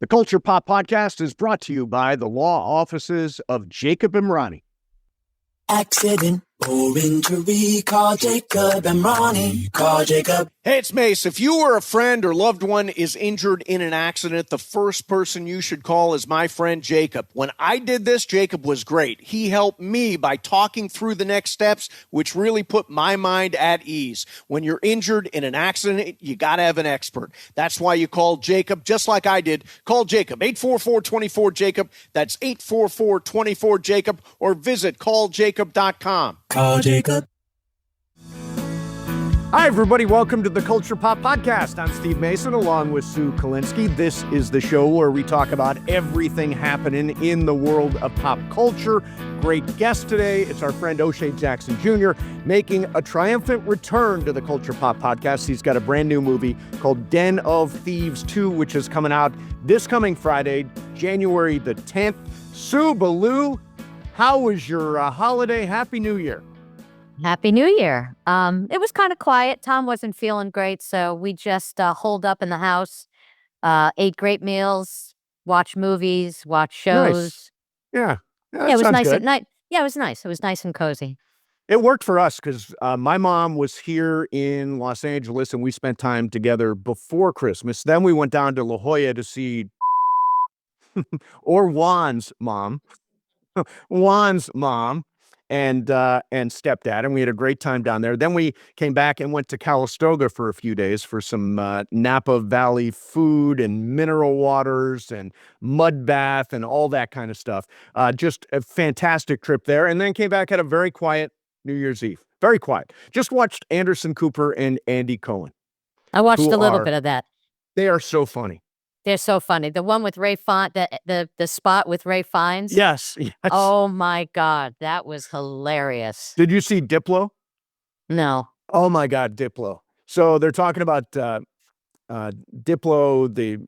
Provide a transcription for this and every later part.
The Culture Pop Podcast is brought to you by the law offices of Jacob Emrani. Accident or injury, call Jacob Emrani. Call Jacob. Hey, it's Mase. If you or a friend or loved one is injured in an accident, the first person you should call is my friend Jacob. When I did this, Jacob was great. He helped me by talking through the next steps, which really put my mind at ease. When you're injured in an accident, you got to have an expert. That's why you call Jacob, just like I did. Call Jacob, 844-24-JACOB. That's 844-24-JACOB, or visit calljacob.com. Call Jacob. Hi, everybody. Welcome to the Culture Pop Podcast. I'm Steve Mason, along with Sue 𝐤𝐚 This is the show where we talk about everything happening in the world of pop culture. Great guest today. It's our friend O'Shea Jackson Jr. making a triumphant return to the Culture Pop Podcast. He's got a brand new movie called Den of Thieves 2, which is coming out this coming Friday, January the 10th. Sue Ballou, how was your holiday? Happy New Year. Happy New Year. It was kind of quiet. Tom wasn't feeling great, so we just holed up in the house, ate great meals, watched movies, watched shows. Nice. Yeah, Yeah, it was nice good. at night. Yeah, it was nice. It was nice and cozy. It worked for us because my mom was here in Los Angeles and we spent time together before Christmas. Then we went down to La Jolla to see or Juan's mom and stepdad, and we had a great time down there. Then we came back and went to Calistoga for a few days for some Napa Valley food and mineral waters and mud bath and all that kind of stuff. Just a fantastic trip there. And then came back, had a very quiet New Year's Eve. Very quiet. Just watched Anderson Cooper and Andy Cohen. I watched a little bit of that. They are so funny. They're so funny. The one with Ray Fiennes, the spot with Ray Fiennes. Yes. Oh my God, that was hilarious. Did you see Diplo? No. Oh my God, Diplo. So they're talking about Diplo, the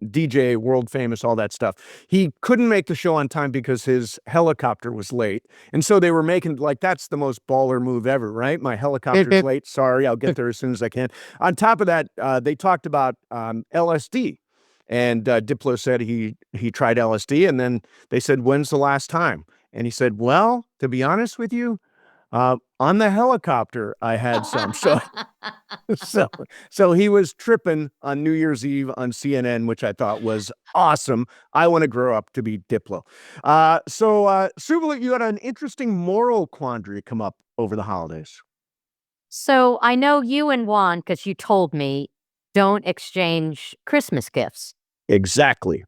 DJ, world famous, all that stuff. He couldn't make the show on time because his helicopter was late, and so they were making like that's the most baller move ever, right? My helicopter's late. Sorry, I'll get there as soon as I can. On top of that, they talked about LSD. And Diplo said he tried LSD, and then they said, "When's the last time?" And he said, "Well, to be honest with you, on the helicopter, I had some." So he was tripping on New Year's Eve on CNN, which I thought was awesome. I want to grow up to be Diplo. Sue, you had an interesting moral quandary come up over the holidays. So I know you and Juan, because you told me, don't exchange Christmas gifts. Exactly.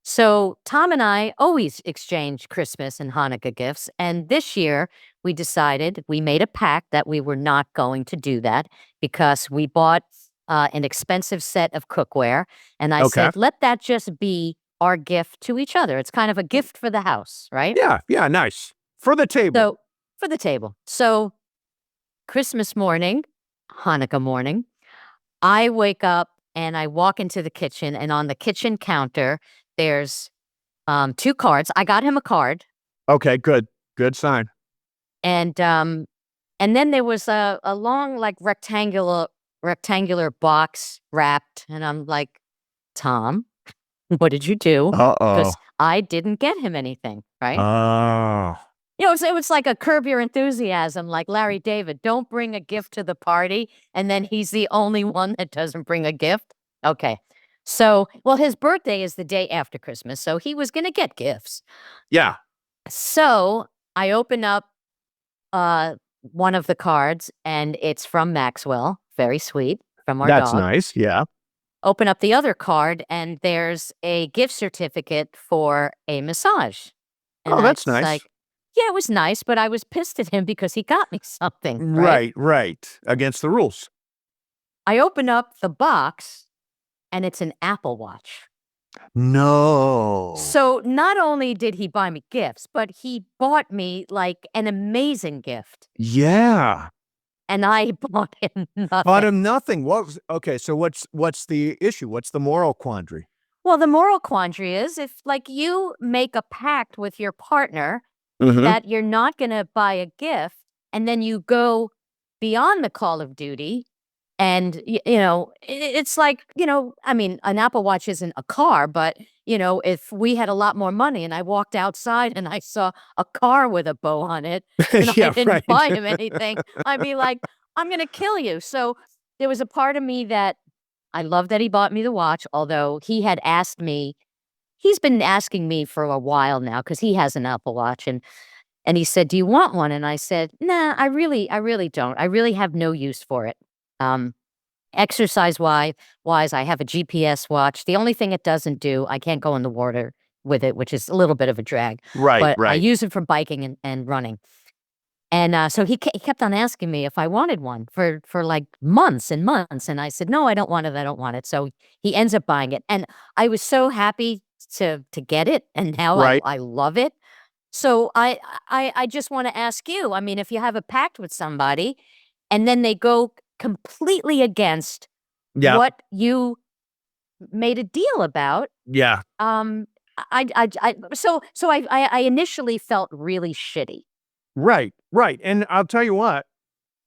So Tom and I always exchange Christmas and Hanukkah gifts. And this year we made a pact that we were not going to do that because we bought an expensive set of cookware. And I said, let that just be our gift to each other. It's kind of a gift for the house, right? Yeah, nice. For the table. So Christmas morning, Hanukkah morning, I wake up and I walk into the kitchen, and on the kitchen counter, there's 2 cards. I got him a card. Okay, good sign. And then there was a long, like rectangular box wrapped, and I'm like, Tom, what did you do? Because I didn't get him anything, right? Oh. It was like a Curb Your Enthusiasm, like Larry David. Don't bring a gift to the party, and then he's the only one that doesn't bring a gift. Okay. So, his birthday is the day after Christmas, so he was going to get gifts. Yeah. So I open up one of the cards, and it's from Maxwell. Very sweet, from our dog. That's nice, yeah. Open up the other card, and there's a gift certificate for a massage. And that's nice. Yeah, it was nice, but I was pissed at him because he got me something. Right? Right. Against the rules. I open up the box, and it's an Apple Watch. No. So not only did he buy me gifts, but he bought me like an amazing gift. Yeah. And I bought him nothing. Bought him nothing. So what's the issue? What's the moral quandary? Well, the moral quandary is if like you make a pact with your partner Mm-hmm. that you're not going to buy a gift, and then you go beyond the call of duty And, it's like, I mean, an Apple Watch isn't a car, but, if we had a lot more money and I walked outside and I saw a car with a bow on it and I Yeah, didn't right. buy him anything, I'd be like, I'm going to kill you. So there was a part of me that I love that he bought me the watch, although he's been asking me for a while now because he has an Apple Watch. And he said, "Do you want one?" And I said, "Nah, I really don't. I really have no use for it." Um, Exercise wise, I have a GPS watch. The only thing it doesn't do, I can't go in the water with it, which is a little bit of a drag. Right, But I right. use it for biking and running. And so he kept on asking me if I wanted one for like months and months. And I said, "No, I don't want it. I don't want it." So he ends up buying it, and I was so happy to get it, and now I Right. I love it. So I just want to ask you, I mean, if you have a pact with somebody and then they go completely against Yeah, what you made a deal about, yeah. so I initially felt really shitty. Right, right. And I'll tell you what,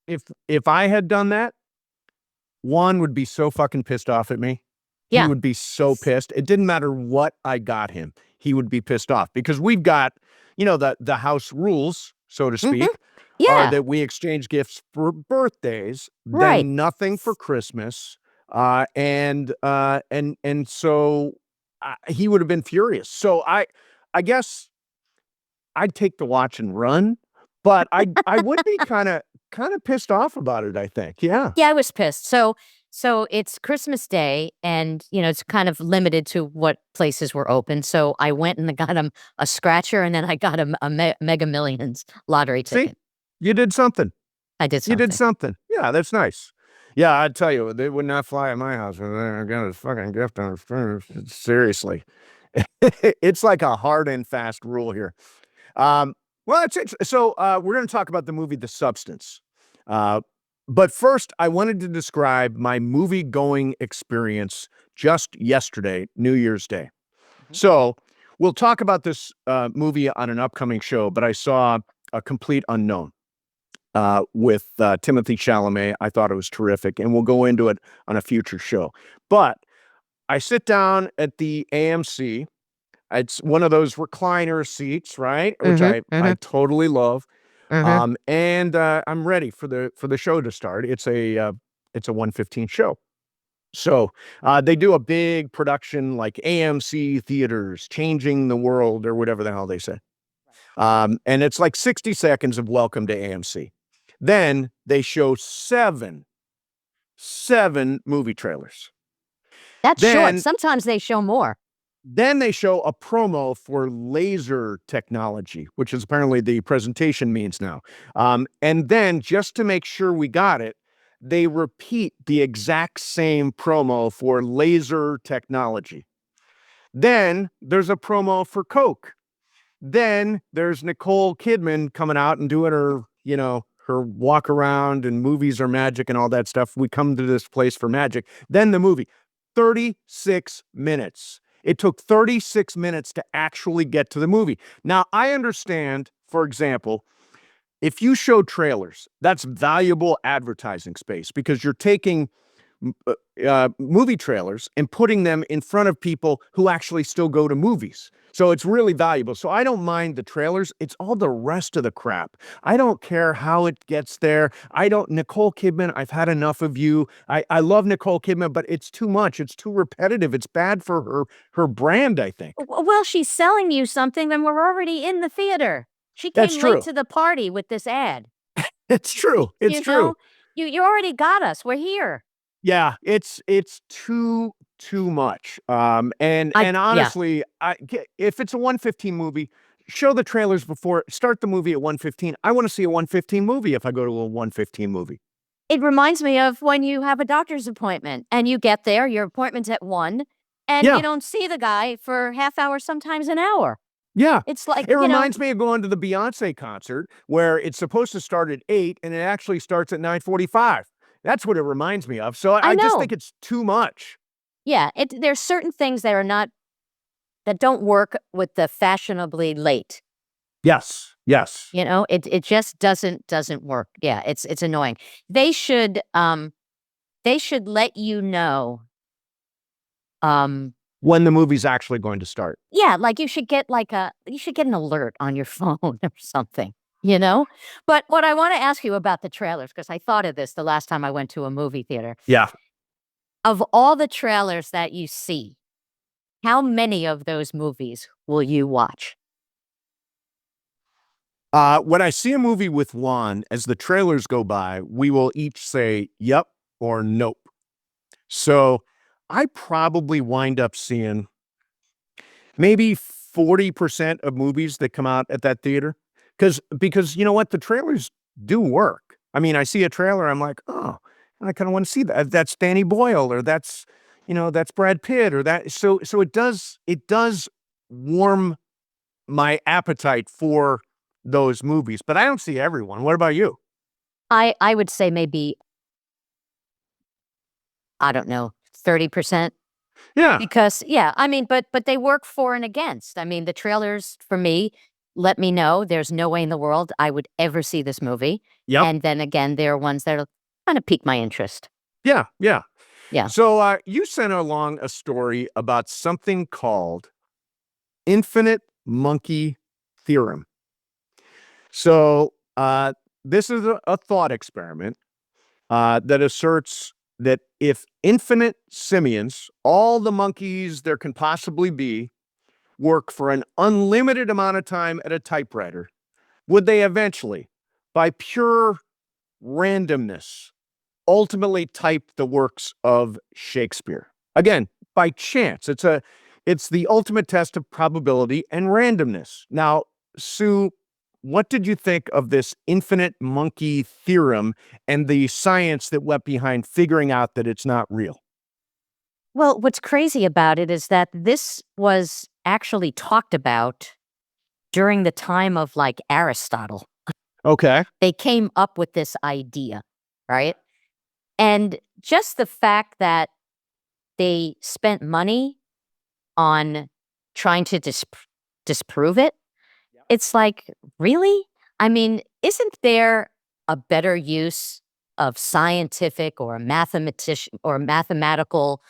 if I had done that, Juan would be so fucking pissed off at me. He Yeah. would be so pissed. It didn't matter what I got him. He would be pissed off because we've got, the house rules, so to Mhm. speak, are Yeah, that we exchange gifts for birthdays, right. then nothing for Christmas. And so he would have been furious. So I guess I'd take the watch and run, but I would be kinda pissed off about it, I think. Yeah. Yeah, I was pissed. So it's Christmas Day, and it's kind of limited to what places were open. So I went and I got him a scratcher, and then I got him a Mega Millions lottery See? ticket. You did something. I did You did something. something. Yeah, that's nice. Yeah, I tell you, they would not fly at my house if I got a fucking gift on seriously. It's like a hard and fast rule here. Well, we're gonna talk about the movie The Substance. Uh, but first, I wanted to describe my movie-going experience just yesterday, New Year's Day. Mhm. So, we'll talk about this, movie on an upcoming show, but I saw A Complete Unknown, with, Timothée Chalamet. I thought it was terrific, and we'll go into it on a future show. But I sit down at the AMC. It's one of those recliner seats, right? Which Mhm, I mhm, totally love. mhm. And I'm ready for the show to start. It's a 1:15 show. So they do a big production like AMC theaters, changing the world or whatever the hell they say. And it's like 60 seconds of welcome to AMC. Then they show seven movie trailers. That's short. Then Sometimes they show more. Then they show a promo for laser technology, which is apparently the presentation means now. And then just to make sure we got it, they repeat the exact same promo for laser technology. Then there's a promo for Coke. Then there's Nicole Kidman coming out and doing her walk around and movies are magic and all that stuff. We come to this place for magic. Then the movie, 36 minutes. It took 36 minutes to actually get to the movie. Now, I understand, for example, if you show trailers, that's valuable advertising space because you're taking movie trailers and putting them in front of people who actually still go to movies. So it's really valuable. So I don't mind the trailers. It's all the rest of the crap. I don't care how it gets there. Nicole Kidman, I've had enough of you. I love Nicole Kidman, but it's too much. It's too repetitive. It's bad for her brand, I think. Well, she's selling you something, and we're already in the theater. She That's came late true. to the party with this ad. It's true. It's You know, true. you already got us. We're here. Yeah, it's too much. And Yeah. honestly, if it's a 1:15 movie, show the trailers before start the movie at 1:15. I wanna see a 1:15 movie if I go to a 1:15 movie. It reminds me of when you have a doctor's appointment and you get there, your appointment's at 1, and you Yeah, don't see the guy for half hour, sometimes an hour. yeah. It's like, It reminds me of going to the Beyoncé concert where it's supposed to start at 8 and it actually starts at 9:45. That's what it reminds me of. So I I just think know. it's too much. Yeah, there's certain things that don't work with the fashionably late. Yes, yes. It just doesn't work. Yeah, it's annoying. They should they should let you know. When the movie's actually going to start. Yeah, like you should get an alert on your phone or something, you know? But what I want to ask you about the trailers, because I thought of this the last time I went to a movie theater. Yeah. Of all the trailers that you see, how many of those movies will you watch? When I see a movie with Juan, as the trailers go by, we will each say yep or nope. So I probably wind up seeing maybe 40% of movies that come out at that theater. Because you know what? The trailers do work. I mean, I see a trailer, I'm like, oh, I kind of want to see that. That's Danny Boyle, or that's Brad Pitt, or that. So it does warm my appetite for those movies, but I don't see everyone. What about you? I would say maybe, I don't know, 30%. Yeah. Because yeah, I mean, but they work for and against. I mean, the trailers for me let me know there's no way in the world I would ever see this movie. Yep. And then again, there are ones that kind of pique my interest. Yeah. Yeah. Yeah. So you sent along a story about something called infinite monkey theorem. So this is a thought experiment that asserts that if infinite simians, all the monkeys there can possibly be, work for an unlimited amount of time at a typewriter, would they eventually, by pure randomness, ultimately type the works of Shakespeare? Again, by chance. It's the ultimate test of probability and randomness. Now, Sue, what did you think of this infinite monkey theorem and the science that went behind figuring out that it's not real? Well, what's crazy about it is that this was actually talked about during the time of like Aristotle. Okay. They came up with this idea, right? And just the fact that they spent money on trying to disprove it, it's like, really? I mean, isn't there a better use of scientific or mathematical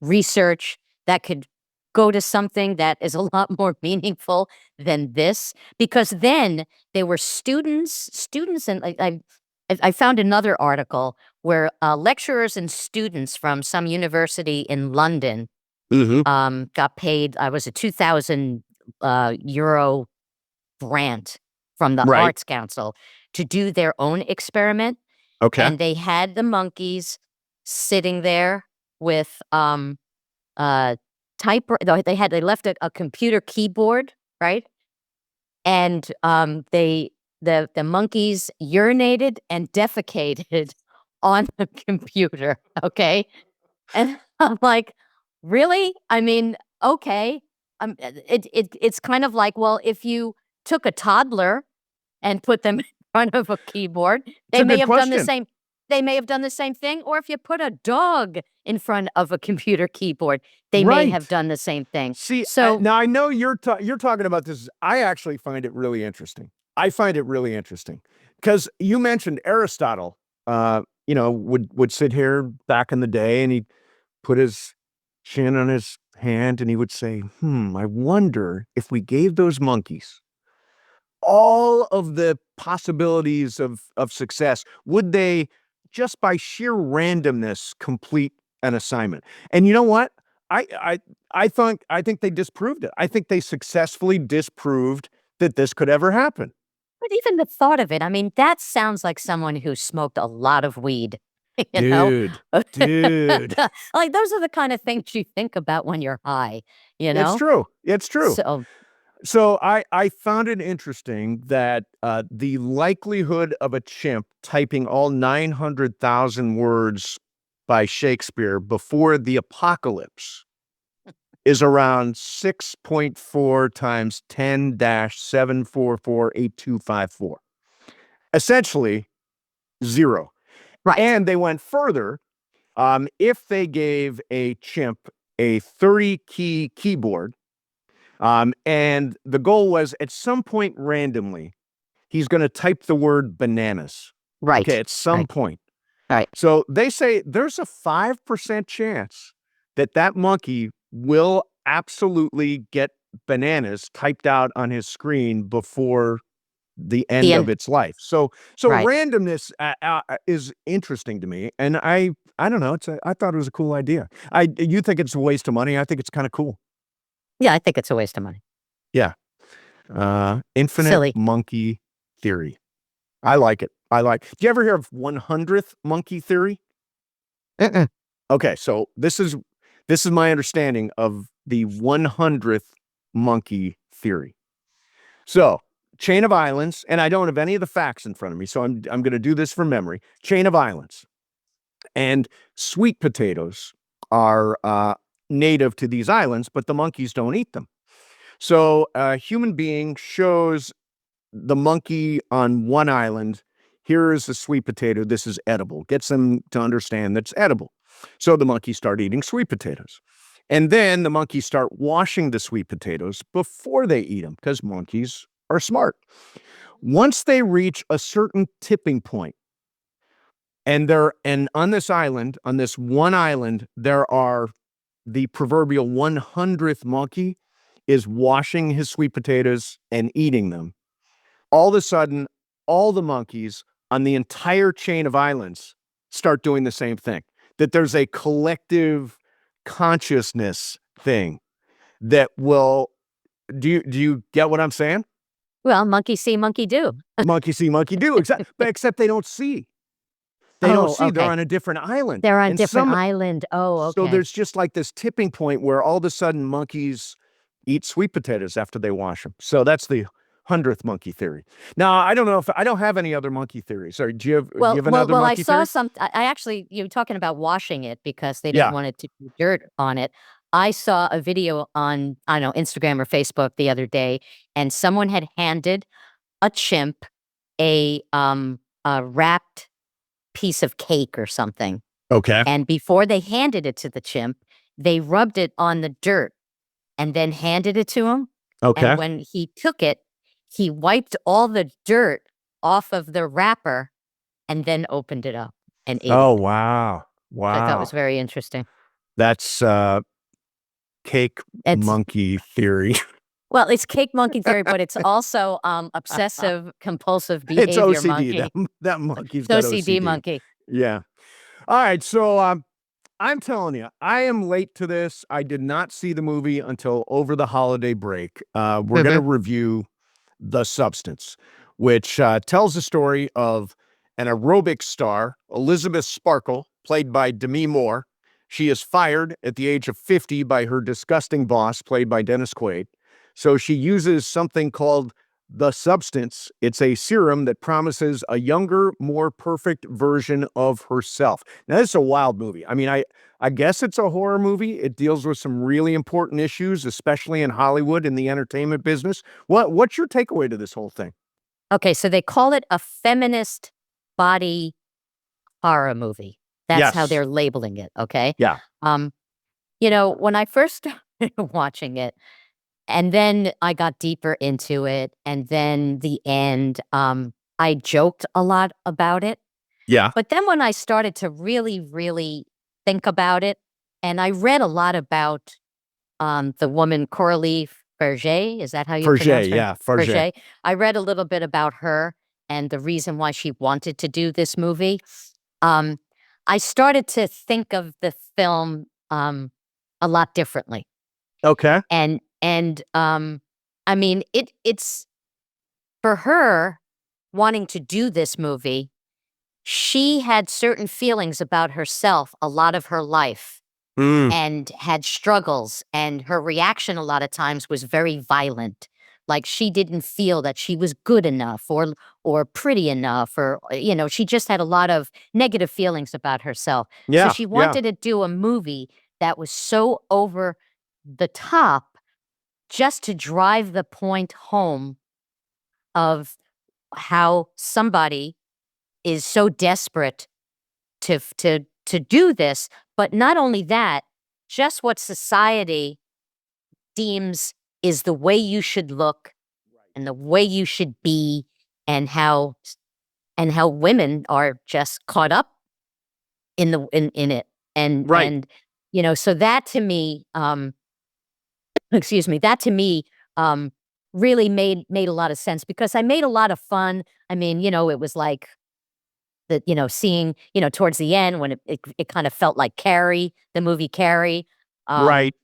research that could go to something that is a lot more meaningful than this? Because then they were students, and I found another article where lecturers and students from some university in London got paid. I was a 2,000 euro grant from the Right. Arts Council to do their own experiment, Okay. and they had the monkeys sitting there with they left a computer keyboard, right? And the monkeys urinated and defecated on the computer, okay? And I'm like, "Really? I mean, okay." It's kind of like, well, if you took a toddler and put them in front of a keyboard, It's a good question. they may have done the same thing, or if you put a dog in front of a computer keyboard, they may have Right. done the same thing. See, So now I know you're talking about this. I actually find it really interesting. I find it really interesting because you mentioned Aristotle. Would sit here back in the day, and he'd put his chin on his hand, and he would say, I wonder if we gave those monkeys all of the possibilities of success, would they, just by sheer randomness, complete an assignment? And you know what? I think they disproved it. I think they successfully disproved that this could ever happen. but even the thought of it, I mean, that sounds like someone who smoked a lot of weed, you know? Dude. Like, those are the kind of things you think about when you're high, you It's know? true. It's true. So So I found it interesting that the likelihood of a chimp typing all 900,000 words by Shakespeare before the apocalypse is around 6.4 times 10-7448254. Essentially, zero. right. And they went further. If they gave a chimp a 30-key keyboard, and the goal was at some point randomly, he's going to type the word bananas. Right. Okay, at some Right. point. All right. So they say there's a 5% chance that monkey will absolutely get bananas typed out on his screen before the end of its life. So Right. randomness is interesting to me, and I don't know. I thought it was a cool idea. You think it's a waste of money? I think it's kind of cool. Yeah, I think it's a waste of money. Yeah. Infinite Silly. monkey theory. I like it. Do you ever hear of 100th monkey theory? Okay, so this is my understanding of the 100th monkey theory. So, chain of islands, and I don't have any of the facts in front of me, so I'm going to do this from memory. Chain of islands, and sweet potatoes are native to these islands, but the monkeys don't eat them. So, a human being shows the monkey on one island, here is a sweet potato, this is edible. Gets them to understand that's edible. So the monkeys start eating sweet potatoes. And then the monkeys start washing the sweet potatoes before they eat them, because monkeys are smart. Once they reach a certain tipping point, and on this island, on this one island, there are the proverbial 100th monkey is washing his sweet potatoes and eating them. All of a sudden, all the monkeys on the entire chain of islands start doing the same thing. That there's a collective consciousness thing that will. Do you get what I'm saying? Well, monkey see, monkey do. Monkey see, monkey do. Except they don't see. They don't see. Okay. They're on a different island. They're on a different island. Oh, okay. So there's just like this tipping point where all of a sudden monkeys eat sweet potatoes after they wash them. So that's the 100th monkey theory. Now, I don't know if I don't have any other monkey theories. Or do you have another monkey theory? I saw I actually, you were talking about washing it because they didn't want it to be dirt on it. I saw a video on, I don't know, Instagram or Facebook the other day, and someone had handed a chimp a wrapped piece of cake or something. Okay. And before they handed it to the chimp, they rubbed it on the dirt and then handed it to him. Okay. And when he took it, he wiped all the dirt off of the wrapper and then opened it up and ate it. Oh, wow. Wow. I thought it was very interesting. That's cake monkey theory. Well, it's cake monkey theory, but it's also obsessive compulsive behavior. It's OCD. Monkey. That monkey's It's got OCD monkey. Yeah. All right. So I'm telling you, I am late to this. I did not see the movie until over the holiday break. We're going to review The Substance, which tells the story of an aerobics star, Elizabeth Sparkle, played by Demi Moore. She is fired at the age of 50 by her disgusting boss, played by Dennis Quaid. So she uses something called The Substance. It's a serum that promises a younger, more perfect version of herself. Now, this is a wild movie. I mean, I guess it's a horror movie. It deals with some really important issues, especially in Hollywood, in the entertainment business. What's your takeaway to this whole thing? Okay, so they call it a feminist body horror movie. That's how they're labeling it, okay? Yeah. You know, when I first started watching it, and then I got deeper into it, and then the end, I joked a lot about it. Yeah. But then when I started to really, really think about it, and I read a lot about the woman Coralie Verger, is that how you pronounce her? Yeah, Verger. I read a little bit about her and the reason why she wanted to do this movie. I started to think of the film a lot differently. Okay. And I mean, it's for her wanting to do this movie, she had certain feelings about herself a lot of her life and had struggles, and her reaction a lot of times was very violent. Like she didn't feel that she was good enough or pretty enough, or, you know, she just had a lot of negative feelings about herself. Yeah. So she wanted to do a movie that was so over the top just to drive the point home of how somebody is so desperate to do this, but not only that, just what society deems is the way you should look and the way you should be, and how women are just caught up in it. And Right. and so that to me, excuse me, that to me really made a lot of sense because I made a lot of fun. I mean, it was like seeing, towards the end when it kind of felt like Carrie, the movie Carrie. Um, Right.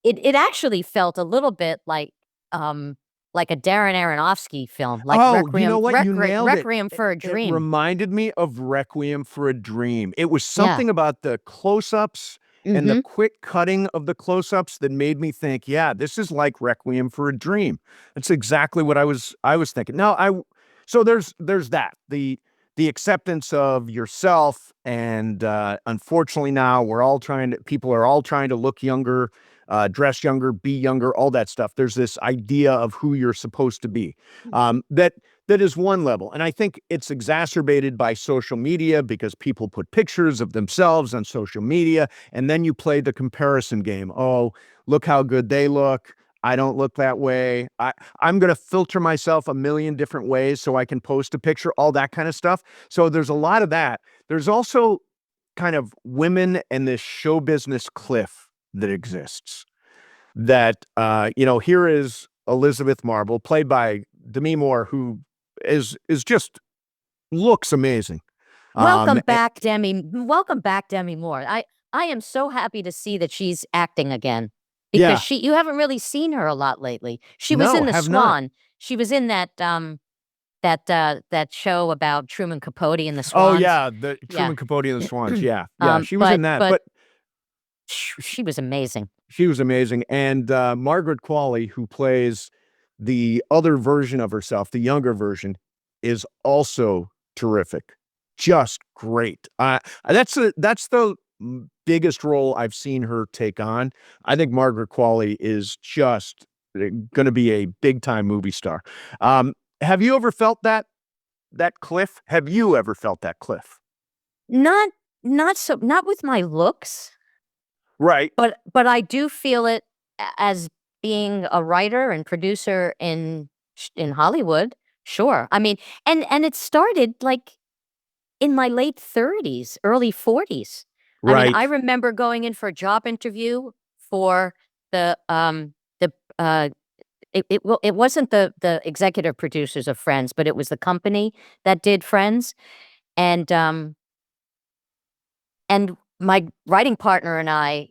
it actually felt a little bit like a Darren Aronofsky film, like Oh, you know what? You nailed it. Requiem for a It Dream. reminded me of Requiem for a Dream. It was Yeah. something about the close-ups and the Mm-hmm. quick cutting of the close-ups that made me think, yeah, this is like Requiem for a Dream. That's exactly what I was thinking. Now, so there's that. The acceptance of yourself and unfortunately now people are all trying to look younger, dress younger, be younger, all that stuff. There's this idea of who you're supposed to be. That is one level. And I think it's exacerbated by social media because people put pictures of themselves on social media and then you play the comparison game. Oh, look how good they look. I don't look that way. I'm going to filter myself a million different ways so I can post a picture, all that kind of stuff. So there's a lot of that. There's also kind of women and this show business cliff that exists that, here is Elizabeth Marvel, played by Demi Moore, who is just looks amazing. Welcome A- back, Demi. Welcome back, Demi Moore. I am so happy to see that she's acting again yeah, because you haven't really seen her a lot lately. She was no, in The have not. Swan. She was in that show about Truman Capote and the Oh Swans. yeah, the Yeah. Truman Capote and the Swans. Yeah, yeah, she was in that. But But she was amazing. she was amazing. And Margaret Qualley, who plays the other version of herself, the younger version, is also terrific. Just great. That's the biggest role I've seen her take on. I think Margaret Qualley is just going to be a big time movie star. Have you ever felt that cliff? Have you ever felt that cliff? Not not with my looks, Right. but I do feel it as being a writer and producer in Hollywood. Sure. I mean, and it started like in my late 30s, early 40s. I mean, I Right. remember going in for a job interview for the it wasn't the executive producers of Friends, but it was the company that did Friends. And and my writing partner and I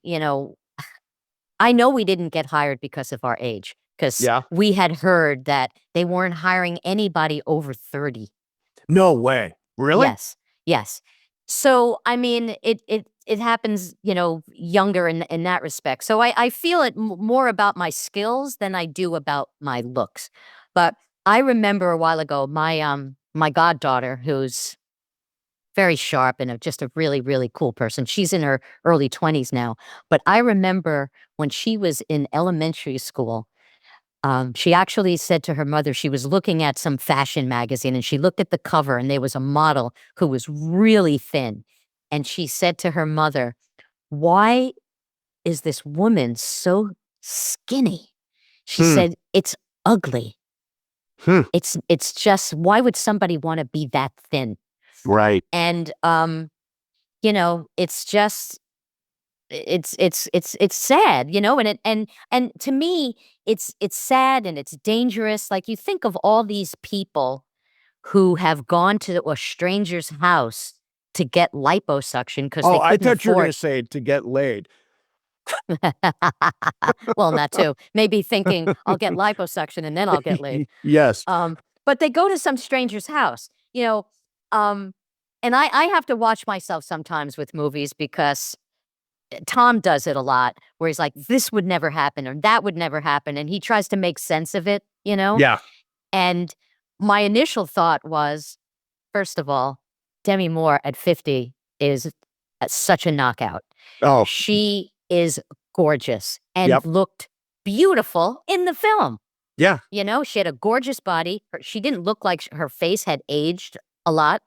know we didn't get hired because of our age, because Yeah. we had heard that they weren't hiring anybody over 30. No way. Really? Yes, yes. So, I mean, it happens, younger in that respect. So I feel it more about my skills than I do about my looks. But I remember a while ago, my goddaughter, who's very sharp and just a really, really cool person. She's in her early 20s now. But I remember when she was in elementary school, she actually said to her mother, she was looking at some fashion magazine and she looked at the cover and there was a model who was really thin. And she said to her mother, "Why is this woman so skinny?" She Hmm. said, "It's ugly. Hmm. It's just, why would somebody want to be that thin?" Right. And it's just it's sad, and to me, it's sad and it's dangerous. Like, you think of all these people who have gone to a stranger's house to get liposuction because Oh, they I couldn't thought you were going afford. to say to get laid. Well, not too. Maybe thinking, "I'll get liposuction and then I'll get laid." Yes. But they go to some stranger's house, um, and I have to watch myself sometimes with movies because Tom does it a lot where he's like, "This would never happen," or "That would never happen," and he tries to make sense of it. Yeah. And my initial thought was, first of all, Demi Moore at 50 is such a knockout. Oh, She is gorgeous and yep. looked beautiful in the film. Yeah. She had a gorgeous body. She didn't look like her face had aged a lot.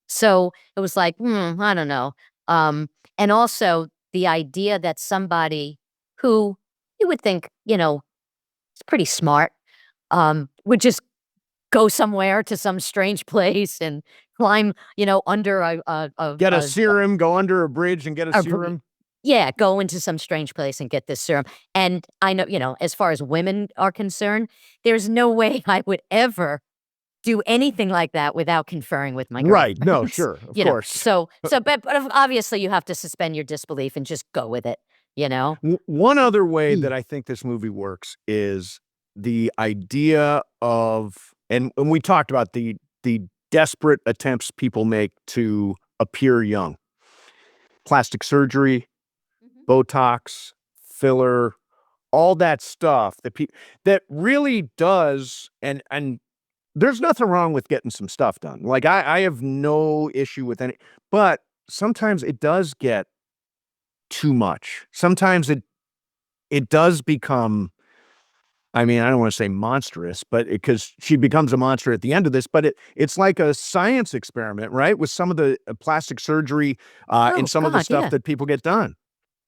So it was like, I don't know. And also the idea that somebody who you would think, is pretty smart, would just go somewhere to some strange place and climb, under a Get a serum, go under a bridge and get a a br- serum. yeah, go into some strange place and get this serum. And I know, as far as women are concerned, there's no way I would ever do anything like that without conferring with my Right. No, girlfriends. sure. Of course. But obviously you have to suspend your disbelief and just go with it. One other way that I think this movie works is the idea of, and we talked about the desperate attempts people make to appear young. Plastic surgery, Botox, filler, all that stuff that really does, and there's nothing wrong with getting some stuff done. Like I have no issue with any, but sometimes it does get too much. Sometimes it does become, I mean, I don't want to say monstrous, but because she becomes a monster at the end of this, but it's like a science experiment, right? With some of the plastic surgery and some of the God, stuff yeah. that people get done.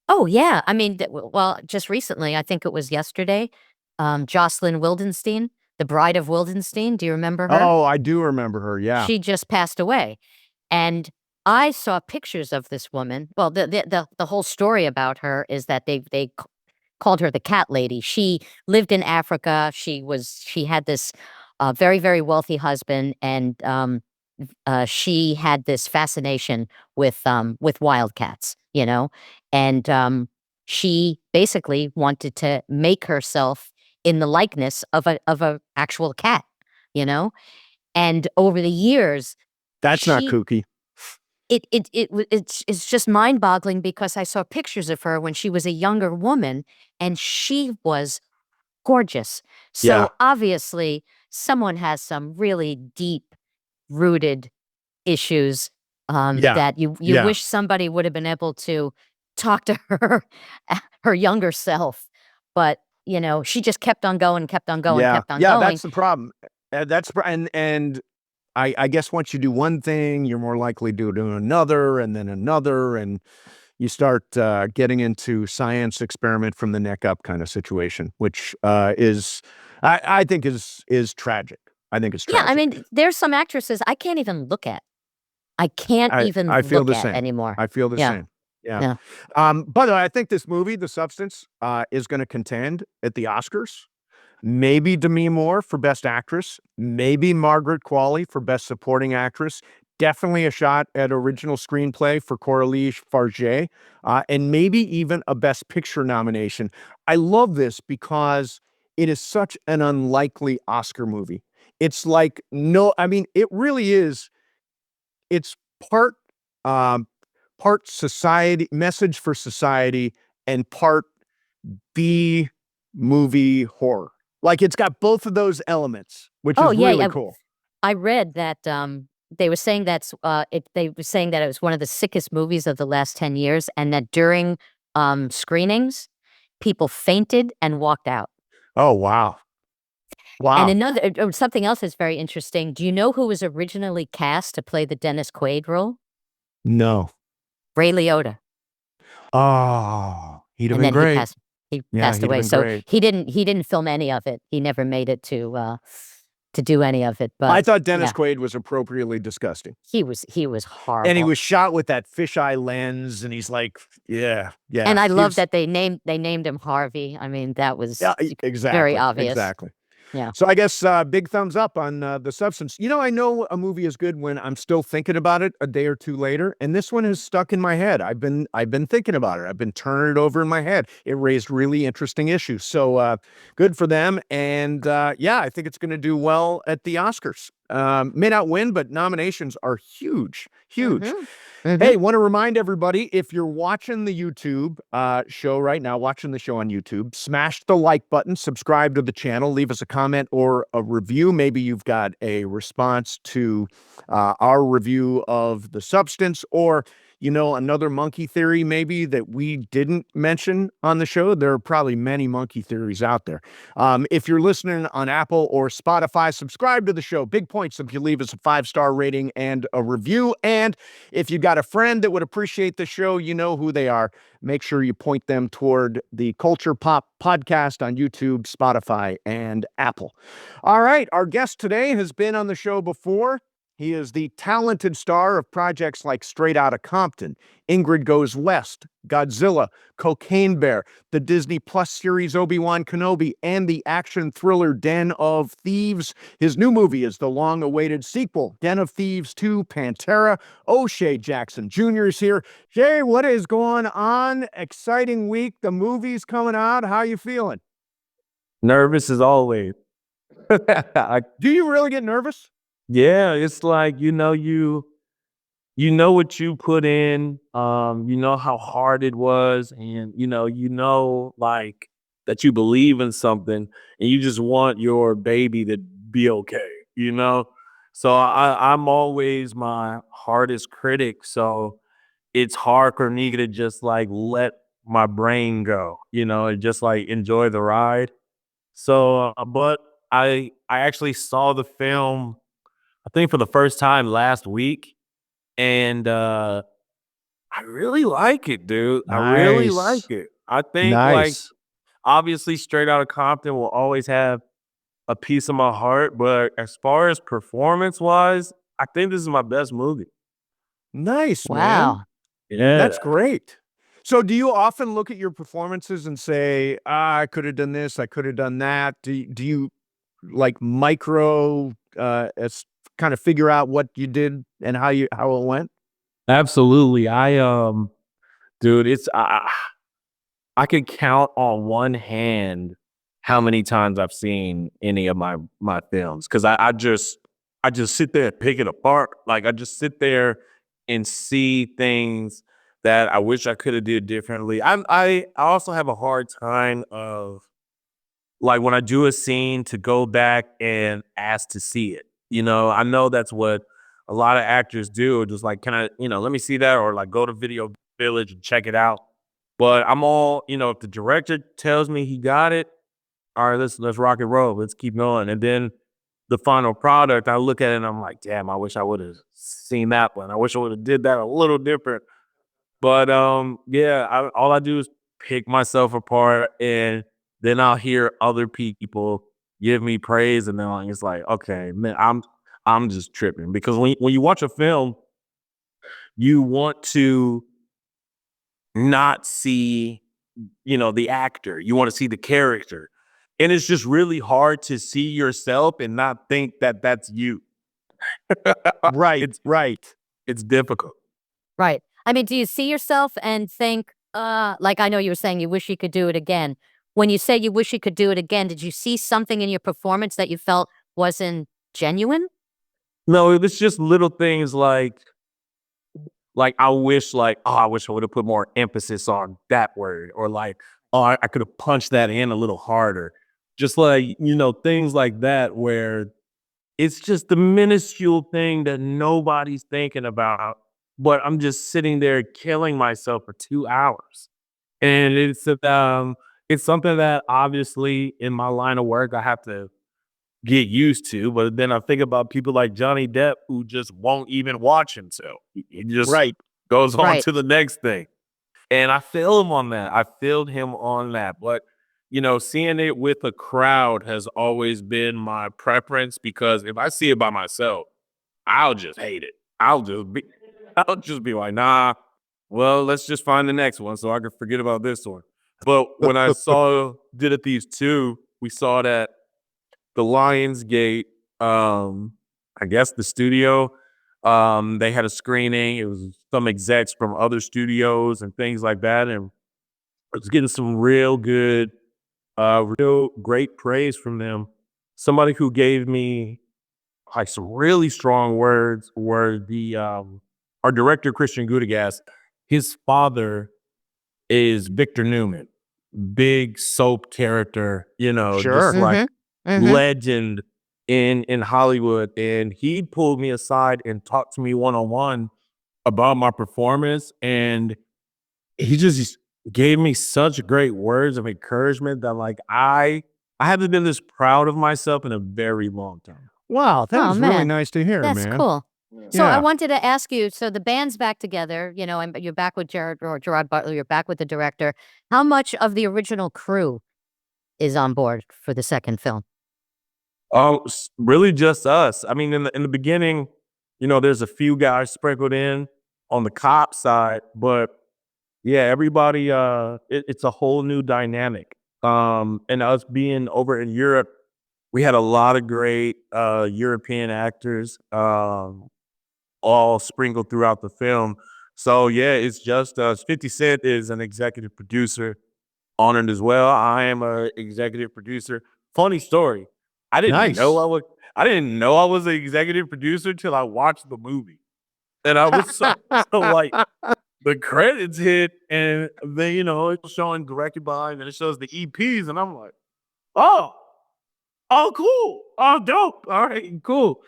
Oh, yeah. I mean, well, just recently, I think it was yesterday, Jocelyn Wildenstein, the bride of Wildenstein. Do you remember her? Oh, I do remember her. Yeah. She just passed away. And I saw pictures of this woman. Well, the whole story about her is that they called her the cat lady. She lived in Africa. She had this very, very wealthy husband, and she had this fascination with wildcats, and she basically wanted to make herself in the likeness of a actual cat, and over the years, That's not she kooky. it's just mind-boggling because I saw pictures of her when she was a younger woman, and she was gorgeous. Yeah. So obviously, someone has some really deep-rooted issues Yeah. that you Yeah. wish somebody would have been able to talk to her younger self, but she just kept on going, kept on going, Yeah. kept on Yeah. going. That's the problem. And I guess once you do one thing, you're more likely to do another and then another, and you start getting into science experiment from the neck up kind of situation, which is I think is tragic. I think it's Yeah, tragic. I mean, there's some actresses I can't even look at. I can't even I feel look the at same. anymore. I feel the Yeah, same. Yeah. yeah. By the way, I think this movie, The Substance, is going to contend at the Oscars. Maybe Demi Moore for Best Actress. Maybe Margaret Qualley for Best Supporting Actress. Definitely a shot at original screenplay for 𝐲𝐤𝐿 𝐕𝐵, and maybe even a Best Picture nomination. I love this because it is such an unlikely Oscar movie. It's like, no, I mean, it really is. It's part um, part society message for society and part B movie horror. Like it's got both of those elements, which Oh, is yeah, really cool. I read that, they were saying they were saying that it was one of the sickest movies of the last 10 years, and that during, screenings, people fainted and walked out. Oh, wow. And Wow. something else that's very interesting, do you know who was originally cast to play the Dennis Quaid role? No. Ray Liotta. Oh, he'd have And been then he great. passed he Yeah, passed he'd have away, been so great. he didn't film any of it. He never made it to do any of it, I but thought Dennis yeah, Quaid was appropriately disgusting. he was And he horrible. was shot with that fisheye lens, and he's like, yeah, yeah. And I He love was, that they named him Harvey. I mean, that was yeah, very exactly, obvious. exactly. Yeah. So I guess big thumbs up on The Substance. I know a movie is good when I'm still thinking about it a day or two later, and this one has stuck in my head. I've been thinking about it. I've been turning it over in my head. It raised really interesting issues. So good for them. And yeah, I think it's going to do well at the Oscars. May not win, but nominations are huge, huge. Mhm. Mhm. Hey, want to remind everybody, if you're watching the YouTube show right now, watching the show on YouTube, smash the like button, subscribe to the channel, leave us a comment or a review. Maybe you've got a response to our review of The Substance, or another monkey theory maybe that we didn't mention on the show. There are probably many monkey theories out there. If you're listening on Apple or Spotify, subscribe to the show. Big points if you leave us a 5-star rating and a review. And if you got a friend that would appreciate the show, you know who they are. Make sure you point them toward the Culture Pop podcast on YouTube, Spotify, and Apple. All right. Our guest today has been on the show before. He is the talented star of projects like Straight Outta Compton, Ingrid Goes West, Godzilla, Cocaine Bear, the Disney Plus series Obi-Wan Kenobi, and the action thriller Den of Thieves. His new movie is the long-awaited sequel, Den of Thieves 2, Pantera. O'Shea Jackson Jr. is here. Jay, what is going on? Exciting week. The movie's coming out. How you feeling? Nervous as always. Do you really get nervous? Yeah, it's like, you know what you put in, you know how hard it was, and like that you believe in something and you just want your baby to be okay, you know? So I'm always my hardest critic. So it's hard for me to just like let my brain go, and just like enjoy the ride. So, but I actually saw the film, I think for the first time last week, and I really like it, dude. I really like Nice. it. I think like Nice. obviously Straight Outta Compton will always have a piece of my heart, but as far as performance wise, I think this is my best movie. Nice, man. Wow. Yeah. That's great. So do you often look at your performances and say, I could have done this, I could have done that? Do you like micro as kind of figure out what you did and how it went? Absolutely. Dude, I could count on one hand how many times I've seen any of my films, because I just sit there and pick it apart. Like I just sit there and see things that I wish I could have did differently. I also have a hard time of like when I do a scene to go back and ask to see it. I know that's what a lot of actors do. Just like, can I, let me see that, or like go to Video Village and check it out. But I'm all, if the director tells me he got it, all right, let's rock and roll. Let's keep going. And then the final product, I look at it and I'm like, damn, I wish I would have seen that one. I wish I would have did that a little different. But yeah, all I do is pick myself apart, and then I'll hear other people give me praise, and then it's like, okay, man, I'm just tripping, because when you watch a film, you want to not see, the actor. You want to see the character. And it's just really hard to see yourself and not think that that's you. Right, It's right. it's difficult. Right. I mean, do you see yourself and think, like I know you were saying you wish you could do it again. When you say you wish you could do it again, did you see something in your performance that you felt wasn't genuine? No, it's just little things like I wish, like, oh, I wish I would have put more emphasis on that word, or like, oh, I could have punched that in a little harder. Just like, things like that, where it's just the minuscule thing that nobody's thinking about, but I'm just sitting there killing myself for 2 hours. And it's something that obviously in my line of work I have to get used to, but then I think about people like Johnny Depp who just won't even watch himself. He just Right. goes on Right. to the next thing. And I feel him on that. I feel him on that. But, seeing it with a crowd has always been my preference, because if I see it by myself, I'll just hate it. I'll just be like, nah, well, let's just find the next one so I can forget about this one. But when I saw Den of Thieves 2, we saw that the Lionsgate, I guess the studio, they had a screening. It was some execs from other studios and things like that. And I was getting some real good, real great praise from them. Somebody who gave me like some really strong words were the our director, Christian Gudegas. His father is Victor Newman, big soap character, just Sure. like Mm-hmm. legend in Hollywood. And he pulled me aside and talked to me one-on-one about my performance. And he just gave me such great words of encouragement that like I haven't been this proud of myself in a very long time. Wow, that Oh is really man, nice to hear, that's man. cool. So I Yeah. wanted to ask you, so the band's back together, and you're back with Gerard Butler, you're back with the director. How much of the original crew is on board for the second film? Oh, really just us. I mean, in the beginning, there's a few guys sprinkled in on the cop side, but yeah, everybody, it's a whole new dynamic. And us being over in Europe, we had a lot of great European actors all sprinkled throughout the film. So yeah, it's just us. 50 Cent is an executive producer, honored as well. I am a executive producer. Funny story. I didn't know Nice. I was I didn't know I was an executive producer till I watched the movie. And I was so like the credits hit and then it's showing directed by and then it shows the EPs and I'm like, oh, oh cool. Oh dope. All right, cool.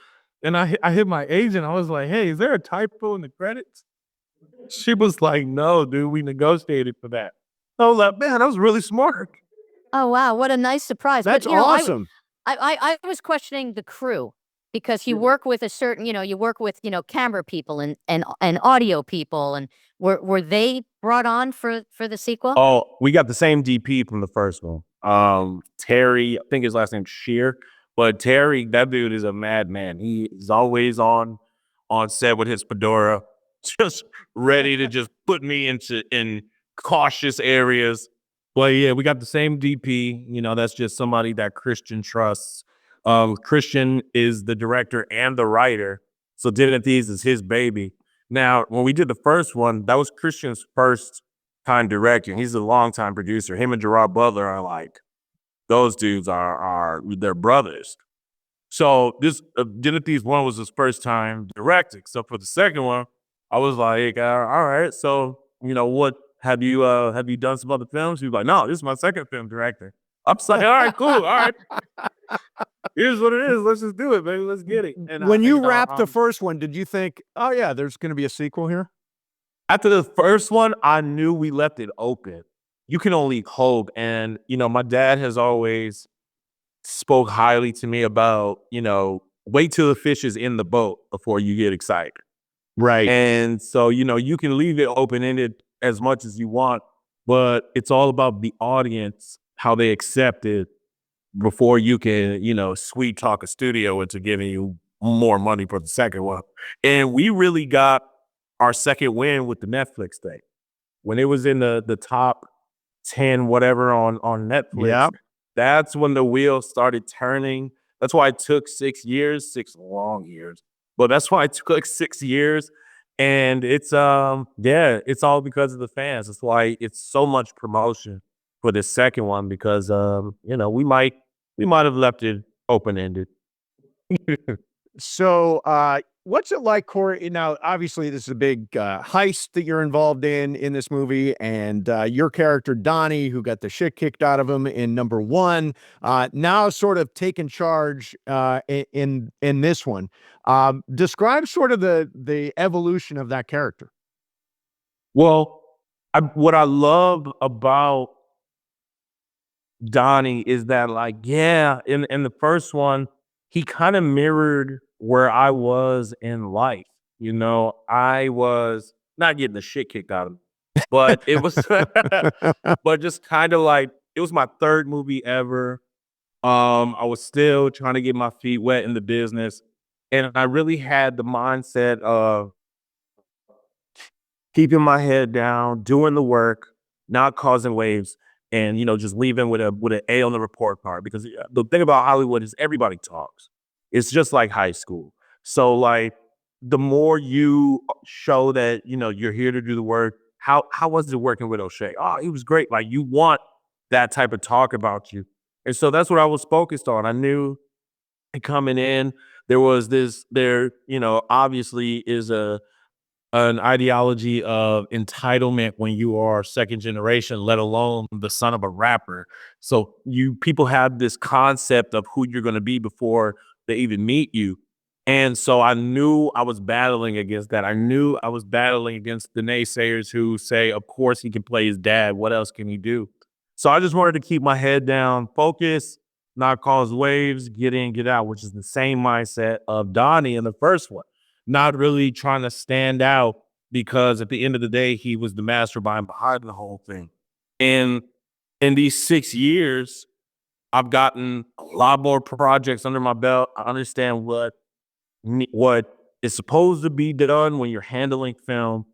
And I hit my agent. I was like, hey, is there a typo in the credits? She was like, no, dude, we negotiated for that. I was like, man, that was really smart. Oh, wow, what a nice surprise. That's But, you know, awesome. I was questioning the crew because you work with a certain, you work with, camera people and audio people, and were they brought on for the sequel? Oh, we got the same DP from the first one. Terry, I think his last name's Shear, but Terry, that dude is a madman. He is always on set with his fedora, just ready to just put me in cautious areas. But yeah, we got the same DP. That's just somebody that Christian trusts. Christian is the director and the writer, so Den of Thieves is his baby. Now, when we did the first one, that was Christian's first time directing. He's a longtime producer. Him and Gerard Butler are like, those dudes are they're brothers. So this Den of Thieves 1 was his first time directing. So for the second one, I was like, all right. So what have you done some other films? He was like, no, this is my second film director. I'm just like, all right, cool, all right. Here's what it is. Let's just do it, baby. Let's get it. And When you wrapped the first one, did you think, oh yeah, there's going to be a sequel here? after the first one, I knew we left it open. You can only hope. And, my dad has always spoke highly to me about, wait till the fish is in the boat before you get excited. Right. And so, you can leave it open-ended as much as you want, but it's all about the audience, how they accept it before you can, sweet talk a studio into giving you more money for the second one. And we really got our second win with the Netflix thing. When it was in the top 10 whatever on Netflix, Yeah. that's when the wheels started turning. That's why it took 6 years, 6 long years. But that's why it took 6 years. And it's it's all because of the fans. It's why it's so much promotion for this second one because we might have left it open-ended. So, what's it like, Corey? Now, obviously, this is a big heist that you're involved in this movie, and your character Donnie, who got the shit kicked out of him in number one, now sort of taking charge in this one. Describe sort of the evolution of that character. Well, what I love about Donnie is that, like, yeah, in the first one, he kind of mirrored where I was in life. I was not getting the shit kicked out of me, but it was, but just kind of like it was my third movie ever. I was still trying to get my feet wet in the business, and I really had the mindset of keeping my head down, doing the work, not causing waves, and just leaving with an A on the report card. Because the thing about Hollywood is everybody talks. It's just like high school. So like the more you show that you're here to do the work. How was it working with O'Shea? Oh, he was great. Like you want that type of talk about you, and so that's what I was focused on. I knew coming in there was obviously is an ideology of entitlement when you are second generation, let alone the son of a rapper. So people have this concept of who you're going to be before they even meet you. And so I knew I was battling against that. I knew I was battling against the naysayers who say, of course he can play his dad. What else can he do? So I just wanted to keep my head down, focus, not cause waves, get in, get out, which is the same mindset of Donnie in the first one. Not really trying to stand out because at the end of the day, he was the mastermind behind the whole thing. And in these 6 years, I've gotten a lot more projects under my belt. I understand what it's supposed to be done when you're handling film.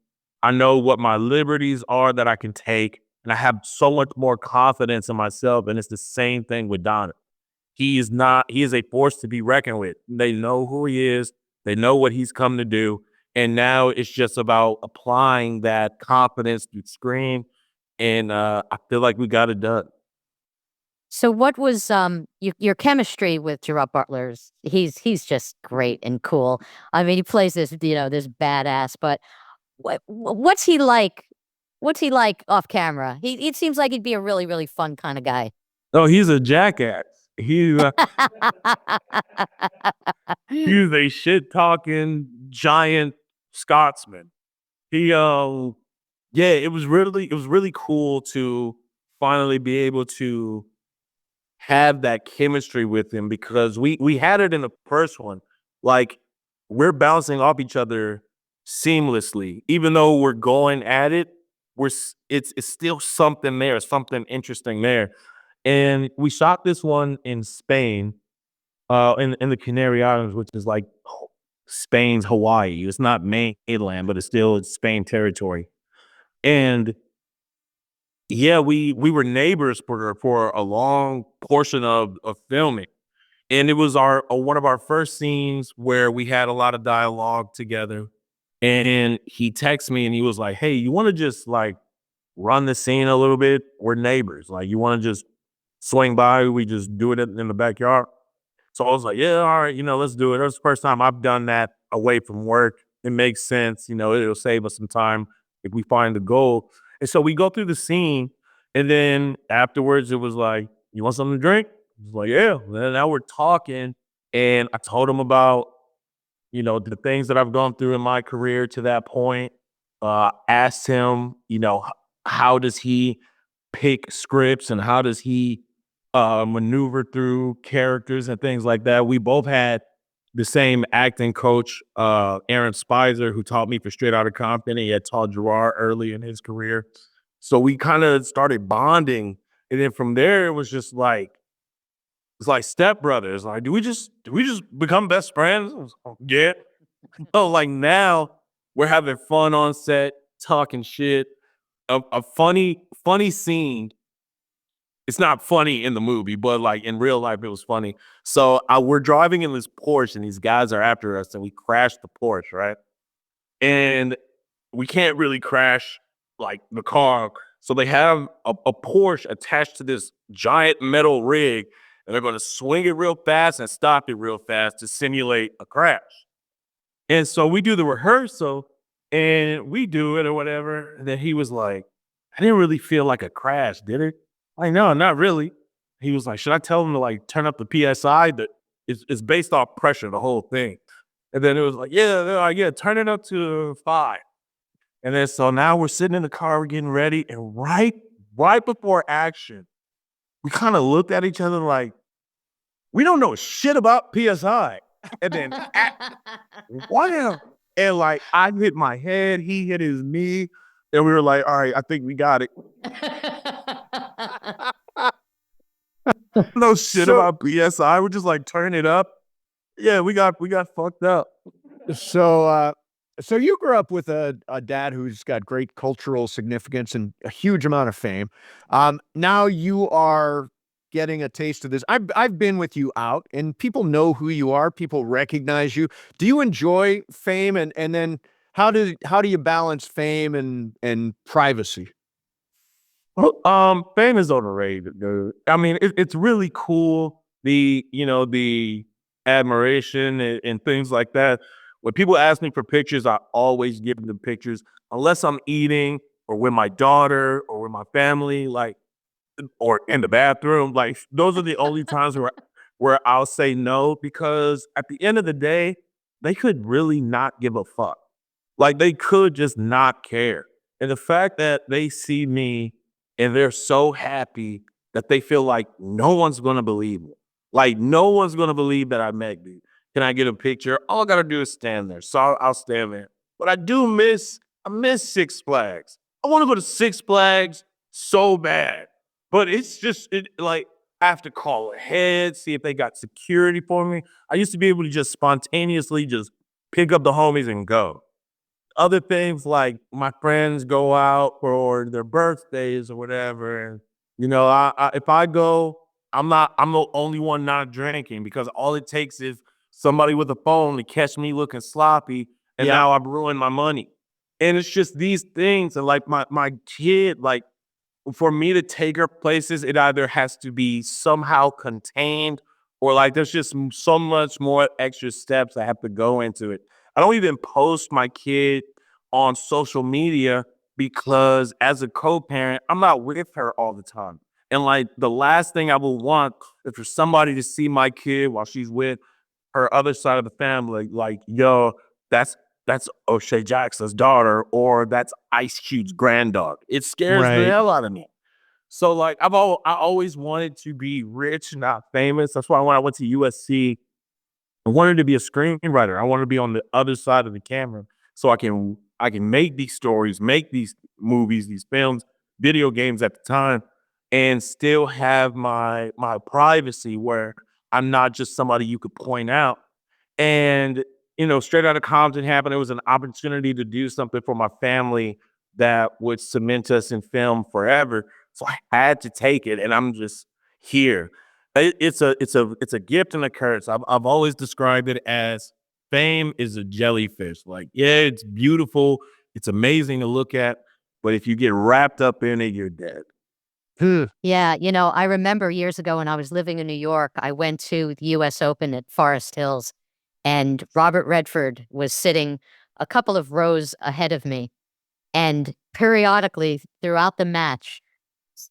I know what my liberties are that I can take, and I have so much more confidence in myself. And it's the same thing with Donnie. He is a force to be reckoned with. They know who he is. They know what he's come to do. And now it's just about applying that confidence to screen. And I feel like we got it done. So what was your chemistry with Gerard Butler's? He's just great and cool. I mean, he plays this, this badass, but what's he like? What's he like off camera? It seems like he'd be a really, really fun kind of guy. Oh, he's a jackass. He's he's a shit talking giant Scotsman. He yeah, it was really cool to finally be able to have that chemistry with him, because we had it in the first one. Like, we're bouncing off each other seamlessly, even though we're going at it. It's still something there, something interesting there. And we shot this one in Spain, in the Canary Islands, which is like Spain's Hawaii. It's not mainland, but it's Spain territory. And yeah, we were neighbors for a long portion of filming. And it was one of our first scenes where we had a lot of dialogue together. And he texted me and he was like, "Hey, you want to just like run the scene a little bit? We're neighbors. Like, you want to just swing by? We just do it in the backyard." So I was like, "Yeah, all right, let's do it." It was the first time I've done that away from work. It makes sense. It'll save us some time if we find the goal. And so we go through the scene, and then afterwards it was like, "You want something to drink?" I was like, "Yeah." And then now we're talking, and I told him about, the things that I've gone through in my career to that point. Asked him, how does he pick scripts and how does he maneuver through characters and things like that. We both had the same acting coach, Aaron Spicer, who taught me for Straight Outta Compton. He had taught Gerard early in his career. So we kind of started bonding. And then from there, it was just like, it's like stepbrothers. Like, do we just become best friends? I was like, yeah. So like now we're having fun on set, talking shit. A funny scene. It's not funny in the movie, but like in real life, it was funny. So we're driving in this Porsche, and these guys are after us, and we crashed the Porsche, right? And we can't really crash like the car, so they have a Porsche attached to this giant metal rig, and they're going to swing it real fast and stop it real fast to simulate a crash. And so we do the rehearsal, and we do it or whatever. And then he was like, "I didn't really feel like a crash, did it?" Like, "No, not really." He was like, "Should I tell him to like turn up the PSI? That it's based off pressure, the whole thing." And then it was like, "Yeah, they're like, yeah, turn it up to 5." And then so now we're sitting in the car, we're getting ready, and right before action, we kind of looked at each other like, we don't know shit about PSI. And then what? And like, I hit my head, he hit his knee, and we were like, "All right, I think we got it." No shit about PSI. We're just like, turn it up. Yeah, we got fucked up. So you grew up with a dad who's got great cultural significance and a huge amount of fame. Now you are getting a taste of this. I've been with you out, and people know who you are. People recognize you. Do you enjoy fame, and then how do you balance fame and privacy? Fame is overrated, dude. I mean, it's really cool, the admiration and things like that. When people ask me for pictures, I always give them pictures, unless I'm eating or with my daughter or with my family, like, or in the bathroom. Like, those are the only times where I'll say no, because at the end of the day, they could really not give a fuck. Like, they could just not care. And the fact that they see me and they're so happy that they feel like no one's gonna believe it. Like, no one's gonna believe that I met you. Can I get a picture? All I gotta do is stand there. So I'll stand there. But I miss Six Flags. I wanna go to Six Flags so bad. But it's just like, I have to call ahead, see if they got security for me. I used to be able to just spontaneously just pick up the homies and go. Other things like my friends go out for their birthdays or whatever, and if I go, I'm the only one not drinking because all it takes is somebody with a phone to catch me looking sloppy, and Yeah. now I've ruined my money. And it's just these things, and like my kid, like for me to take her places, it either has to be somehow contained or like there's just so much more extra steps I have to go into it. I don't even post my kid on social media because as a co-parent, I'm not with her all the time. And like the last thing I would want is for somebody to see my kid while she's with her other side of the family, like, yo, that's O'Shea Jackson's daughter, or that's Ice Cube's granddaughter. It scares the Right. hell out of me. So like I always wanted to be rich, not famous. That's why when I went to USC, I wanted to be a screenwriter. I wanted to be on the other side of the camera so I can make these stories, make these movies, these films, video games at the time, and still have my privacy where I'm not just somebody you could point out. And Straight Outta Compton happened. It was an opportunity to do something for my family that would cement us in film forever. So I had to take it, and I'm just here. It's a gift and a curse. I've always described it as fame is a jellyfish. Like, yeah, it's beautiful, it's amazing to look at, but if you get wrapped up in it, you're dead. Yeah, I remember years ago when I was living in New York, I went to the US Open at Forest Hills, and Robert Redford was sitting a couple of rows ahead of me. And periodically throughout the match,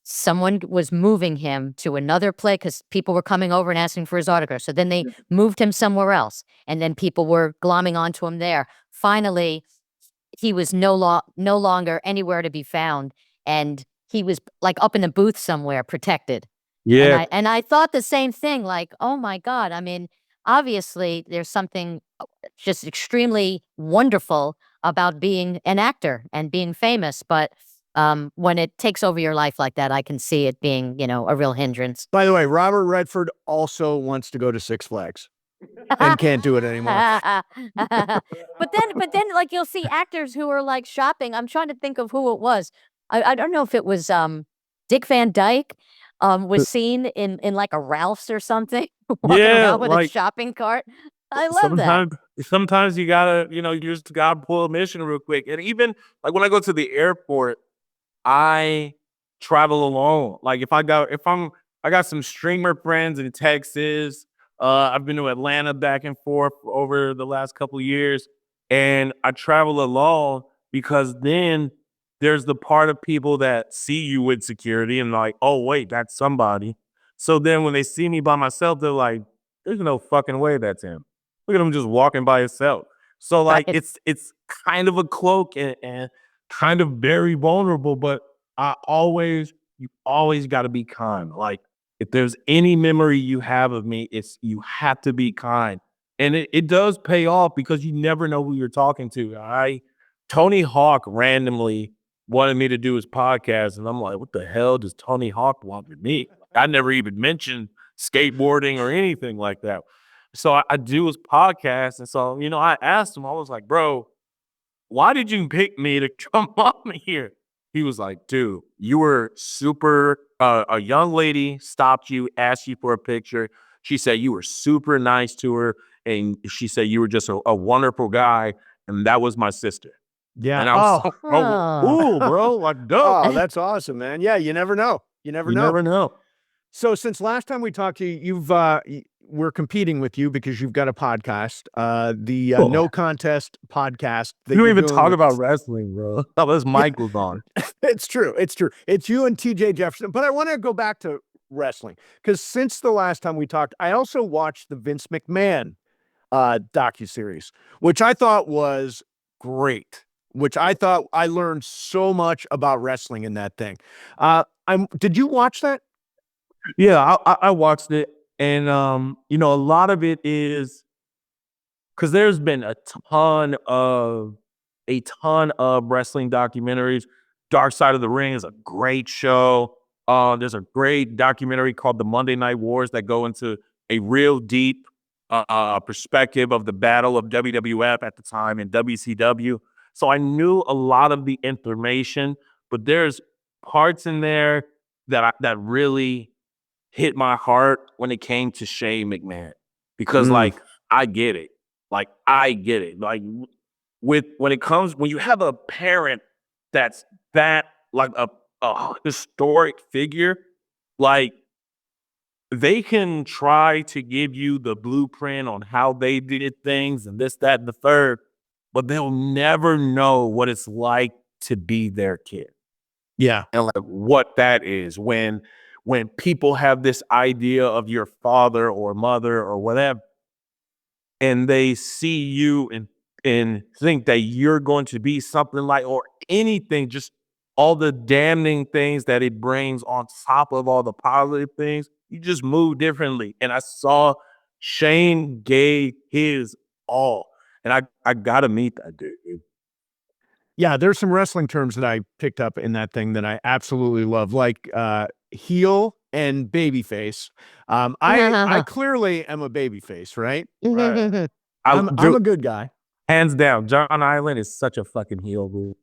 someone was moving him to another place because people were coming over and asking for his autograph. So then they moved him somewhere else, and then people were glomming onto him there. Finally, he was no longer anywhere to be found, and he was like up in a booth somewhere, protected. And Yeah, I thought the same thing, like, oh my God. I mean, obviously, there's something just extremely wonderful about being an actor and being famous, but when it takes over your life like that, I can see it being, a real hindrance. By the way, Robert Redford also wants to go to Six Flags and can't do it anymore. But then, like, you'll see actors who are like shopping. I'm trying to think of who it was. I don't know if it was Dick Van Dyke was seen in like a Ralph's or something, walking yeah. around with a Like shopping cart. I love that. sometimes you gotta, you just gotta pull a mission real quick. And even like when I go to the airport, I travel alone. Like I got some streamer friends in Texas. I've been to Atlanta back and forth over the last couple of years, and I travel alone because then there's the part of people that see you with security and like, oh wait, that's somebody. So then when they see me by myself, they're like, there's no fucking way that's him. Look at him just walking by himself. So like Right. it's kind of a cloak and kind of very vulnerable, but you always got to be kind. Like if there's any memory you have of me, it's you have to be kind. And it does pay off because you never know who you're talking to. Tony Hawk randomly wanted me to do his podcast, and I'm like, what the hell does Tony Hawk want with me? I never even mentioned skateboarding or anything like that. So I do his podcast, and so I asked him, I was like, bro, why did you pick me to come on here? He was like, dude, you were super, a young lady stopped you, asked you for a picture. She said you were super nice to her. And she said you were just a wonderful guy. And that was my sister. Yeah. And I was Oh. like, oh, Oh. cool, bro. Like, dope. Oh, that's awesome, man. Yeah, you never know. You never You know. never know. So since last time we talked to you, we're competing with you because you've got a podcast, the Cool. No Contest podcast. That We don't you're even doing talk with- about wrestling, bro. That was Mike was on. It's true. It's true. It's you and TJ Jefferson. But I want to go back to wrestling because since the last time we talked, I also watched the Vince McMahon docuseries, which I thought was great. Which I thought I learned so much about wrestling in that thing. Did you watch that? Yeah, I watched it. And, a lot of it is because there's been a ton of wrestling documentaries. Dark Side of the Ring is a great show. There's a great documentary called The Monday Night Wars that go into a real deep perspective of the battle of WWF at the time and WCW. So I knew a lot of the information, but there's parts in there that really hit my heart when it came to Shane McMahon because Mm. I get it. I get it. When it comes when you have a parent that's that a historic figure, like they can try to give you the blueprint on how they did things and this, that, and the third, but they'll never know what it's like to be their kid Yeah. and what that is when people have this idea of your father or mother or whatever, and they see you and think that you're going to be something like or anything, just all the damning things that it brings on top of all the positive things, you just move differently. And I saw Shane gave his all. And I gotta meet that dude. Yeah, there's some wrestling terms that I picked up in that thing that I absolutely love, like heel and babyface. I clearly am a babyface, right? Right. I'm a good guy. Hands down, John Island is such a fucking heel, dude.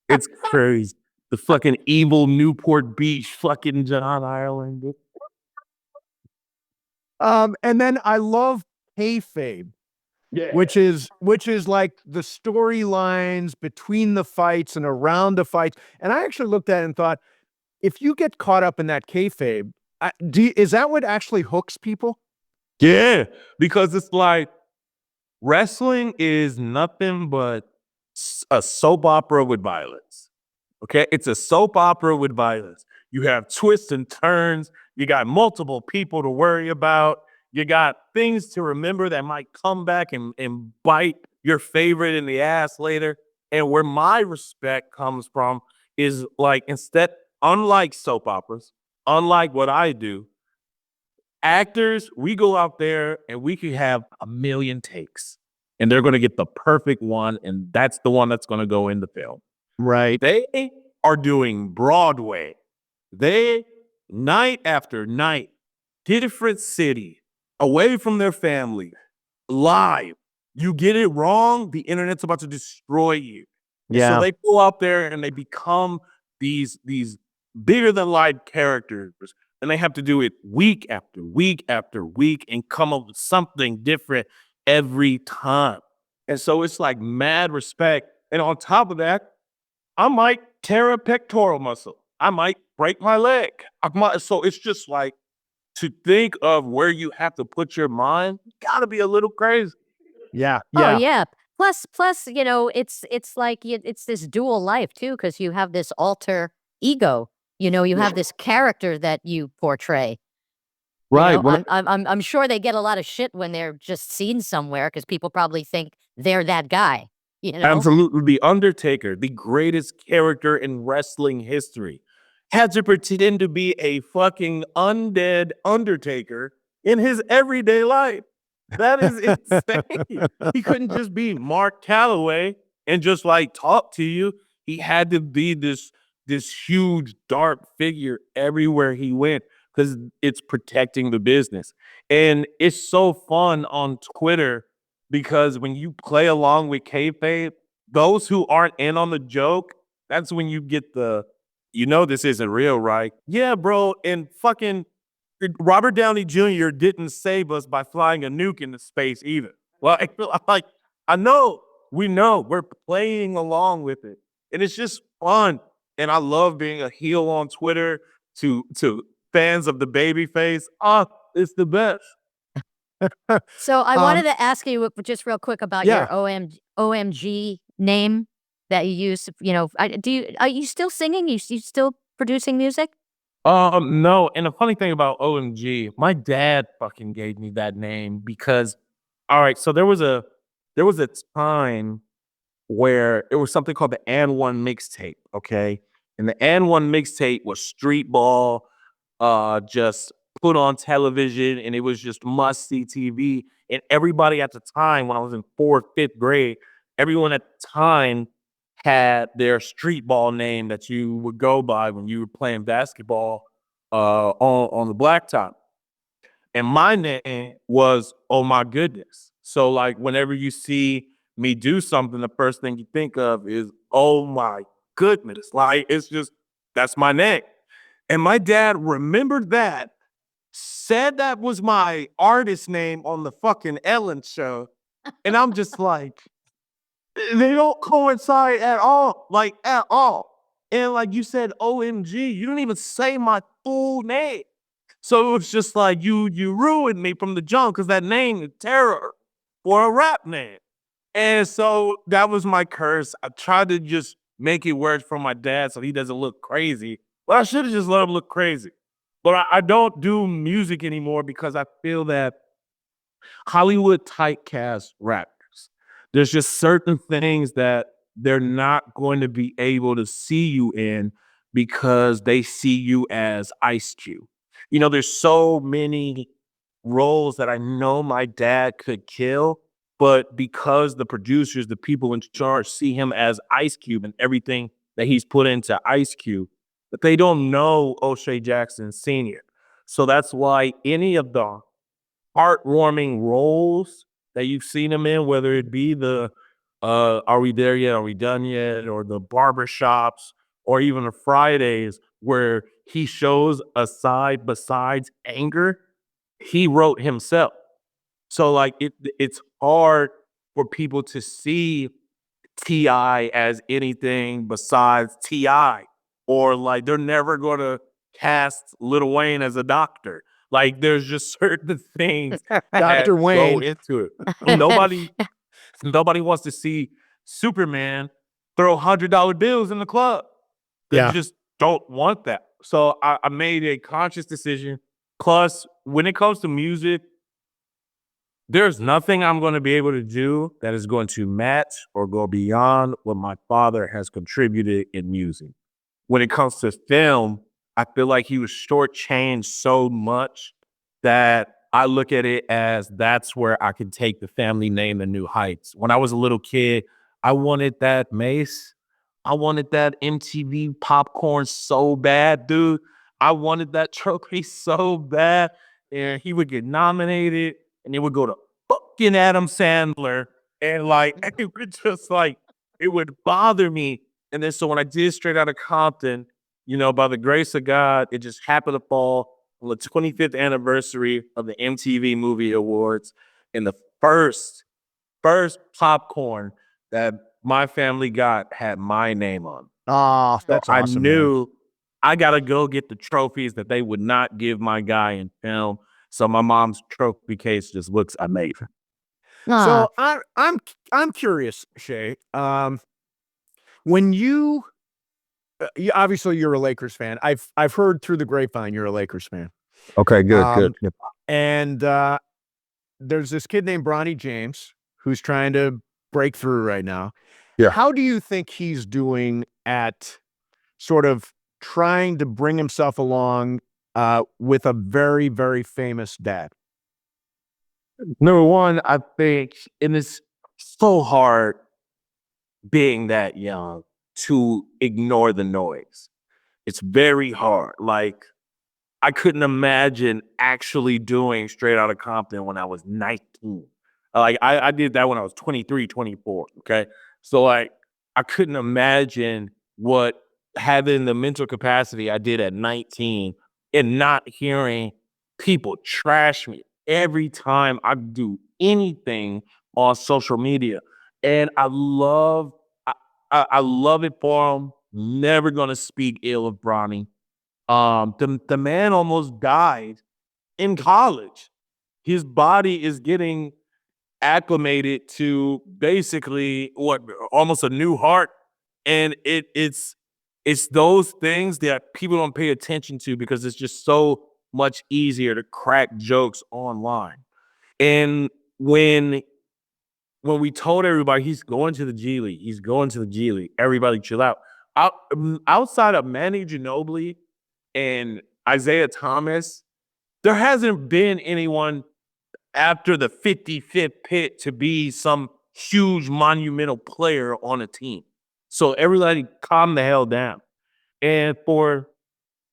It's crazy. The fucking evil Newport Beach fucking John Ireland. Dude. And then I love kayfabe, which is like the storylines between the fights and around the fights. And I actually looked at it and thought, if you get caught up in that kayfabe, is that what actually hooks people? Yeah, because it's like wrestling is nothing but a soap opera with violence. Okay, it's a soap opera with violence. You have twists and turns. You got multiple people to worry about. You got things to remember that might come back and bite your favorite in the ass later. And where my respect comes from is like unlike soap operas, unlike what I do, actors, we go out there and we could have a million takes and they're going to get the perfect one. And that's the one that's going to go in the film. Right. They are doing Broadway. They, night after night, different city, away from their family, live. You get it wrong, the internet's about to destroy you. And so they go out there and they become these bigger than life characters. And they have to do it week after week after week and come up with something different every time. And so it's like mad respect. And on top of that, I might tear a pectoral muscle. I might break my leg. So it's just like to think of where you have to put your mind, gotta be a little crazy. Yeah. Oh Yeah. yeah. Plus, it's like it's this dual life too, because you have this alter ego. You have this character that you portray. Right. I'm sure they get a lot of shit when they're just seen somewhere because people probably think they're that guy. Absolutely. The Undertaker, the greatest character in wrestling history, had to pretend to be a fucking undead Undertaker in his everyday life. That is insane. He couldn't just be Mark Calloway and just like talk to you. He had to be this huge dark figure everywhere he went because it's protecting the business. And it's so fun on Twitter because when you play along with kayfabe, those who aren't in on the joke, that's when you get this isn't real, right? Yeah, bro. And fucking Robert Downey Jr. didn't save us by flying a nuke into space either. Like, I know, we know, we're playing along with it. And it's just fun. And I love being a heel on Twitter to fans of the baby face. It's the best. So I wanted to ask you just real quick about your OMG name that you use. Are you still singing? You still producing music? No. And the funny thing about OMG, my dad fucking gave me that name because, all right, so there was a time where it was something called the And One mixtape, okay? And the And One mixtape was street ball, just put on television, and it was just must-see TV. And everybody at the time, when I was in 4th, 5th grade, everyone at the time had their street ball name that you would go by when you were playing basketball on the blacktop. And my name was Oh My Goodness. So like whenever you see me do something, the first thing you think of is Oh My Goodness. Like it's just, that's my name. And my dad remembered that, said that was my artist name on the fucking Ellen show. And I'm just like, they don't coincide at all, like at all. And like you said, OMG, you didn't even say my full name. So it was just like you ruined me from the jump because that name is terror for a rap name. And so that was my curse. I tried to just make it work for my dad so he doesn't look crazy. But I should have just let him look crazy. But I don't do music anymore because I feel that Hollywood typecast rappers. There's just certain things that they're not going to be able to see you in because they see you as Ice Cube. You know, there's so many roles that I know my dad could kill, but because the producers, the people in charge see him as Ice Cube and everything that he's put into Ice Cube, but they don't know O'Shea Jackson Sr. So that's why any of the heartwarming roles that you've seen him in, whether it be the Are We There Yet? Are We Done Yet? Or the barbershops, or even the Fridays where he shows a side besides anger, he wrote himself. So like it's hard for people to see T.I. as anything besides T.I. Or like they're never gonna cast Lil Wayne as a doctor. Like there's just certain things that Dr. go Wayne. into it. Nobody wants to see Superman throw $100 bills in the club. They Yeah. just don't want that. So I made a conscious decision. Plus, when it comes to music, there's nothing I'm going to be able to do that is going to match or go beyond what my father has contributed in music. When it comes to film, I feel like he was shortchanged so much that I look at it as that's where I can take the family name to new heights. When I was a little kid, I wanted that Mase. I wanted that MTV popcorn so bad, dude. I wanted that trophy so bad. And he would get nominated and it would go to fucking Adam Sandler. And like, it would just like, it would bother me. And then so when I did Straight Outta Compton, you know, by the grace of God, it just happened to fall on the 25th anniversary of the MTV Movie Awards. And the first popcorn that my family got had my name on it. Oh, So that's I awesome, man. knew I gotta go get the trophies that they would not give my guy in film. So my mom's trophy case just looks amazing. So I'm curious, Shay. When obviously you're a Lakers fan. I've heard through the grapevine you're a Lakers fan. Okay, good. And there's this kid named Bronny James who's trying to break through right now. Yeah. How do you think he's doing at sort of trying to bring himself along with a very, very famous dad? Number one, I think, and it's so hard being that young to ignore the noise. It's very hard. Like, I couldn't imagine actually doing Straight Outta Compton when I was 19. Like, I did that when I was 23, 24, okay? So, like, I couldn't imagine what having the mental capacity I did at 19 and not hearing people trash me every time I do anything on social media. And I love it for him. Never gonna speak ill of Bronny. The man almost died in college. His body is getting acclimated to basically what almost a new heart, and it's those things that people don't pay attention to because it's just so much easier to crack jokes online. And when we told everybody he's going to the G League, he's going to the G League, everybody chill out. Outside of Manu Ginobili and Isaiah Thomas, there hasn't been anyone after the 55th pick to be some huge monumental player on a team. So everybody calm the hell down. And for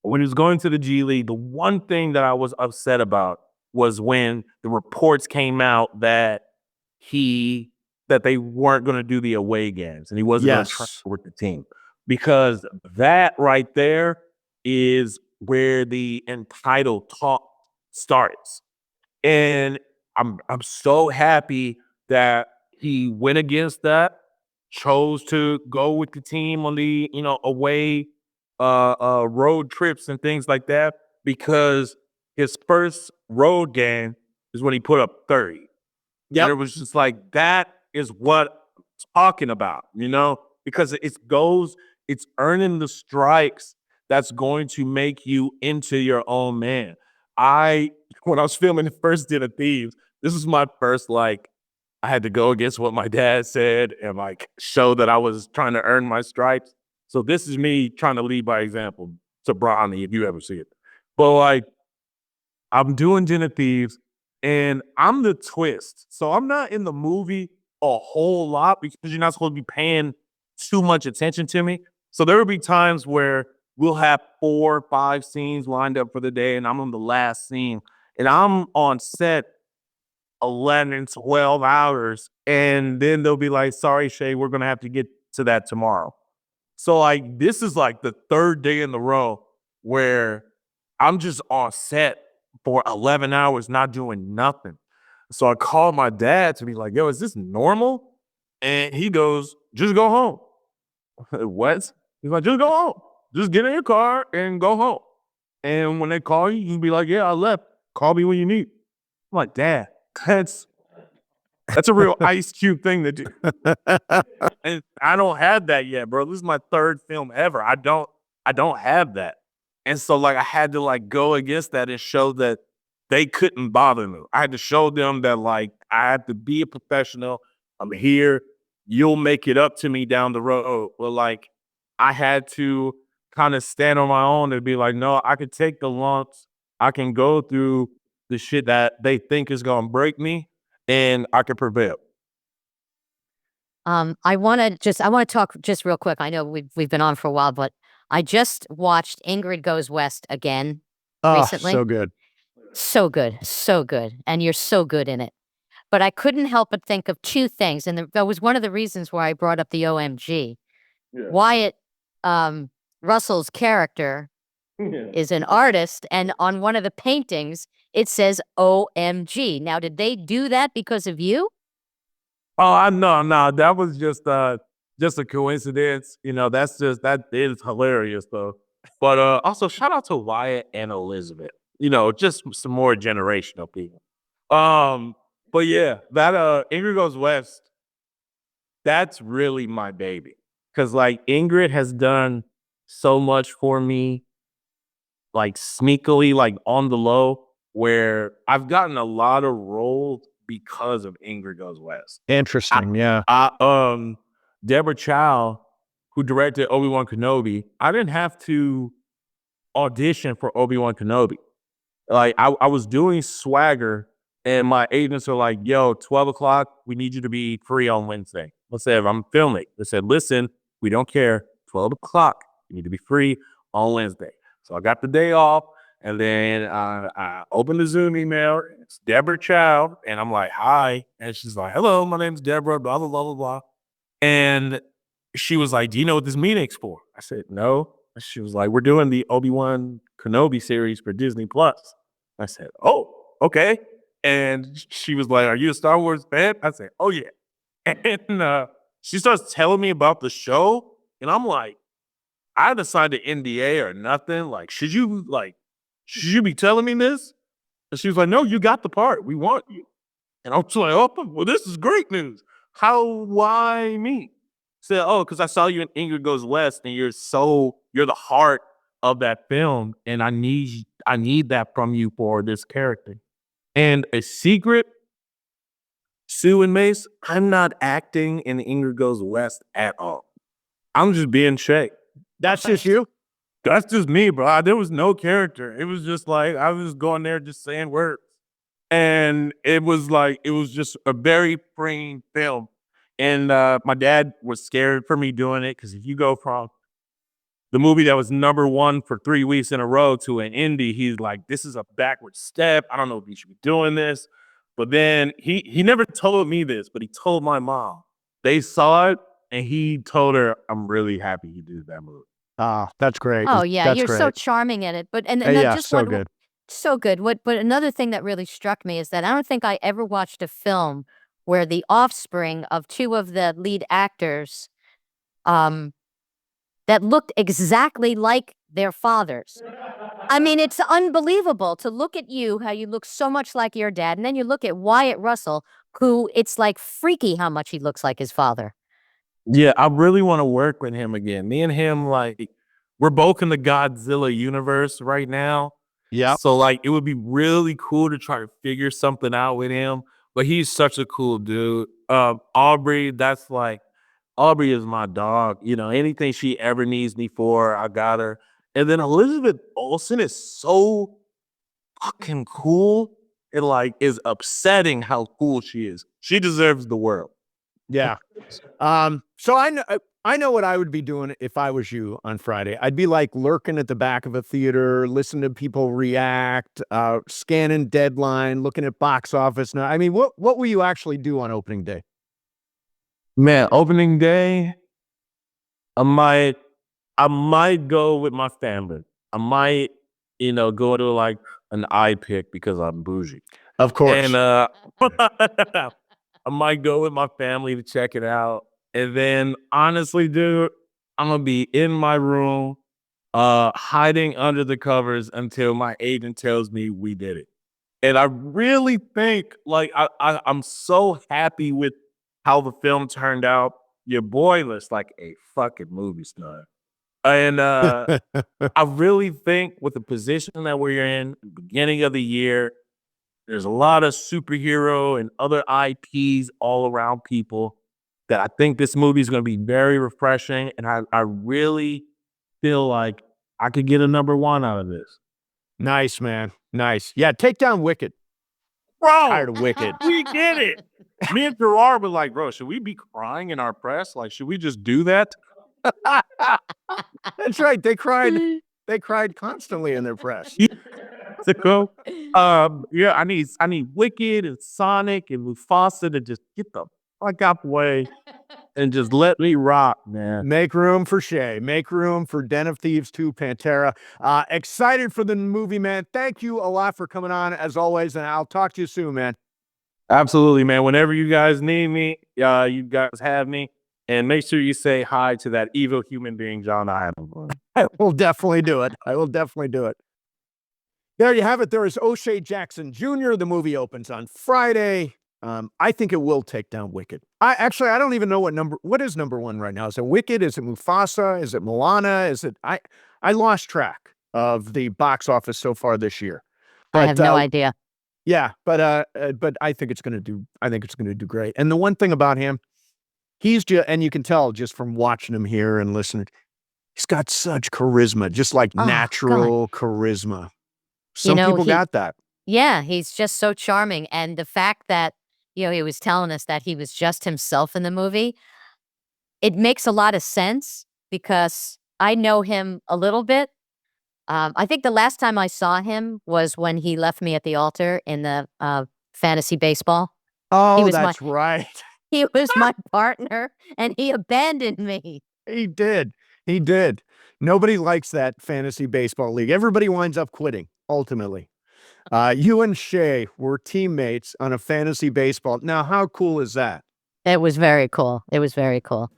when he was going to the G League, the one thing that I was upset about was when the reports came out that they weren't going to do the away games and he wasn't going to train with the team. Because that right there is where the entitled talk starts. And I'm so happy that he went against that, chose to go with the team on the, away road trips and things like that, because his first road game is when he put up 30. Yeah, and it was just like, that is what I'm talking about, because it's earning the strikes that's going to make you into your own man. When I was filming the first Den of Thieves, this was my first, I had to go against what my dad said and show that I was trying to earn my stripes. So this is me trying to lead by example to Bronny, if you ever see it. But I'm doing Den of Thieves and I'm the twist. So I'm not in the movie a whole lot because you're not supposed to be paying too much attention to me. So there will be times where we'll have 4 or 5 scenes lined up for the day and I'm on the last scene and I'm on set 11, 12 hours. And then they'll be like, sorry, Shay, we're going to have to get to that tomorrow. So this is the 3rd day in a row where I'm just on set for 11 hours, not doing nothing. So I called my dad to be like, yo, is this normal? And he goes, just go home. What? He's like, just go home. Just get in your car and go home. And when they call you, you can be like, yeah, I left. Call me when you need. I'm like, Dad, that's a real Ice Cube thing to do. And I don't have that yet, bro. This is my 3rd film ever. I don't have that. And so I had to go against that and show that they couldn't bother me. I had to show them that I had to be a professional. I'm here. You'll make it up to me down the road. Well, I had to kind of stand on my own and be like, no, I could take the lumps. I can go through the shit that they think is going to break me and I can prevail. I want to talk just real quick. I know we've been on for a while, but I just watched Ingrid Goes West again recently. So good. So good. So good. And you're so good in it. But I couldn't help but think of 2 things. And that was one of the reasons why I brought up the OMG. Yeah. Wyatt Russell's character is an artist. And on one of the paintings, it says OMG. Now, did they do that because of you? Oh, no. That was just a coincidence. That is hilarious though. But also shout out to Wyatt and Elizabeth. Just some more generational people. But yeah, that Ingrid Goes West, that's really my baby. Cause Ingrid has done so much for me, sneakily, on the low, where I've gotten a lot of roles because of Ingrid Goes West. Interesting, yeah. Deborah Chow, who directed Obi-Wan Kenobi, I didn't have to audition for Obi-Wan Kenobi. I was doing Swagger, and my agents are like, yo, 12 o'clock, we need you to be free on Wednesday. I said, I'm filming. They said, listen, we don't care. 12 o'clock, you need to be free on Wednesday. So I got the day off. And then I opened the Zoom email. It's Deborah Chow. And I'm like, hi. And she's like, hello, my name's Deborah, blah, blah, blah, blah, blah. And she was like, do you know what this meeting's for? I said, no. She was like, we're doing the Obi-Wan Kenobi series for Disney Plus. I said, oh, okay. And she was like, are you a Star Wars fan? I said, oh, yeah. And she starts telling me about the show. And I'm like, I haven't signed an NDA or nothing. Should you be telling me this? And she was like, no, you got the part. We want you. And I was like, oh, well, this is great news. How, why me? Said, oh, because I saw you in Ingrid Goes West and you're the heart of that film. And I need that from you for this character. And a secret, Sue and Mase, I'm not acting in Ingrid Goes West at all. I'm just being Shay. That's just you? That's just me, bro. There was no character. It was just I was going there just saying words. And it was just a very freeing film. And my dad was scared for me doing it because if you go from the movie that was #1 for 3 weeks in a row to an indie, he's like, this is a backward step. I don't know if he should be doing this. But then he never told me this, but he told my mom. They saw it, and he told her, I'm really happy he did that movie. Ah, that's great. Oh yeah, That's you're great. so charming in it. But and Yeah, just so one, good. so good. But another thing that really struck me is that I don't think I ever watched a film where the offspring of two of the lead actors um that looked exactly like their fathers. I mean, it's unbelievable to look at you, how you look so much like your dad, and then you look at Wyatt Russell, who it's like freaky how much he looks like his father. Yeah, I really want to work with him again. Me and him, like, we're both in the Godzilla universe right now. Yep. So, like, it would be really cool to try to figure something out with him. But he's such a cool dude. Aubrey, Aubrey is my dog. You know, anything she ever needs me for, I got her. And then Elizabeth Olsen is so fucking cool. It like is upsetting how cool she is. She deserves the world. Yeah. So I know what I would be doing if I was you on Friday. I'd be like lurking at the back of a theater, listening to people react, scanning Deadline, looking at box office. Now, I mean, what will you actually do on opening day? Man, opening day, I might go with my family. I might, go to like an iPick because I'm bougie. Of course. And I might go with my family to check it out. And then honestly, dude, I'm gonna be in my room, hiding under the covers until my agent tells me we did it. And I really think like I'm so happy with how the film turned out. Your boy looks like a fucking movie star. And I really think with the position that we're in, the beginning of the year, there's a lot of superhero and other IPs all around people that I think this movie is going to be very refreshing. And I really feel like I could get a #1 out of this. Nice, man. Nice. Yeah, take down Wicked. Bro, Tired of Wicked. we did it. Me and Gerard were like, bro, should we be crying in our press? Like, should we just do that? That's right. They cried constantly in their press. To go. Yeah, I need Wicked and Sonic and Mufasa to just get the fuck out the way and just let me rock, man. Make room for Shay. Make room for Den of Thieves 2 Pantera. Excited for the movie, man. Thank you a lot for coming on, as always, and I'll talk to you soon, man. Absolutely, man. Whenever you guys need me, you guys have me. And make sure you say hi to that evil human being, John Ivan. I will definitely do it. I will definitely do it. There you have it. There is O'Shea Jackson Jr. The movie opens on Friday. I think it will take down Wicked. I don't even know what is #1 right now. Is it Wicked? Is it Mufasa? Is it Moana? Is it, I lost track of the box office so far this year. But, I have no idea. Yeah, but I think it's going to do great. And the one thing about him, and you can tell just from watching him here and listening, he's got such charisma, just like natural charisma. Some people got that. Yeah, he's just so charming. And the fact that, he was telling us that he was just himself in the movie, it makes a lot of sense because I know him a little bit. I think the last time I saw him was when he left me at the altar in the fantasy baseball. Oh, that's right. He was my partner, and he abandoned me. He did. He did. Nobody likes that fantasy baseball league. Everybody winds up quitting, ultimately. You and Shay were teammates on a fantasy baseball. Now, how cool is that? It was very cool. It was very cool.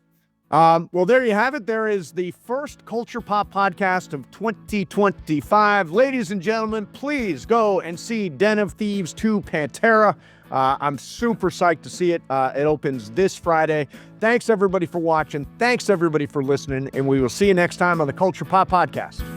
Well, there you have it. There is the first Culture Pop podcast of 2025. Ladies and gentlemen, please go and see Den of Thieves 2 Pantera. I'm super psyched to see it. It opens this Friday. Thanks, everybody, for watching. Thanks, everybody, for listening. And we will see you next time on the Culture Pop podcast.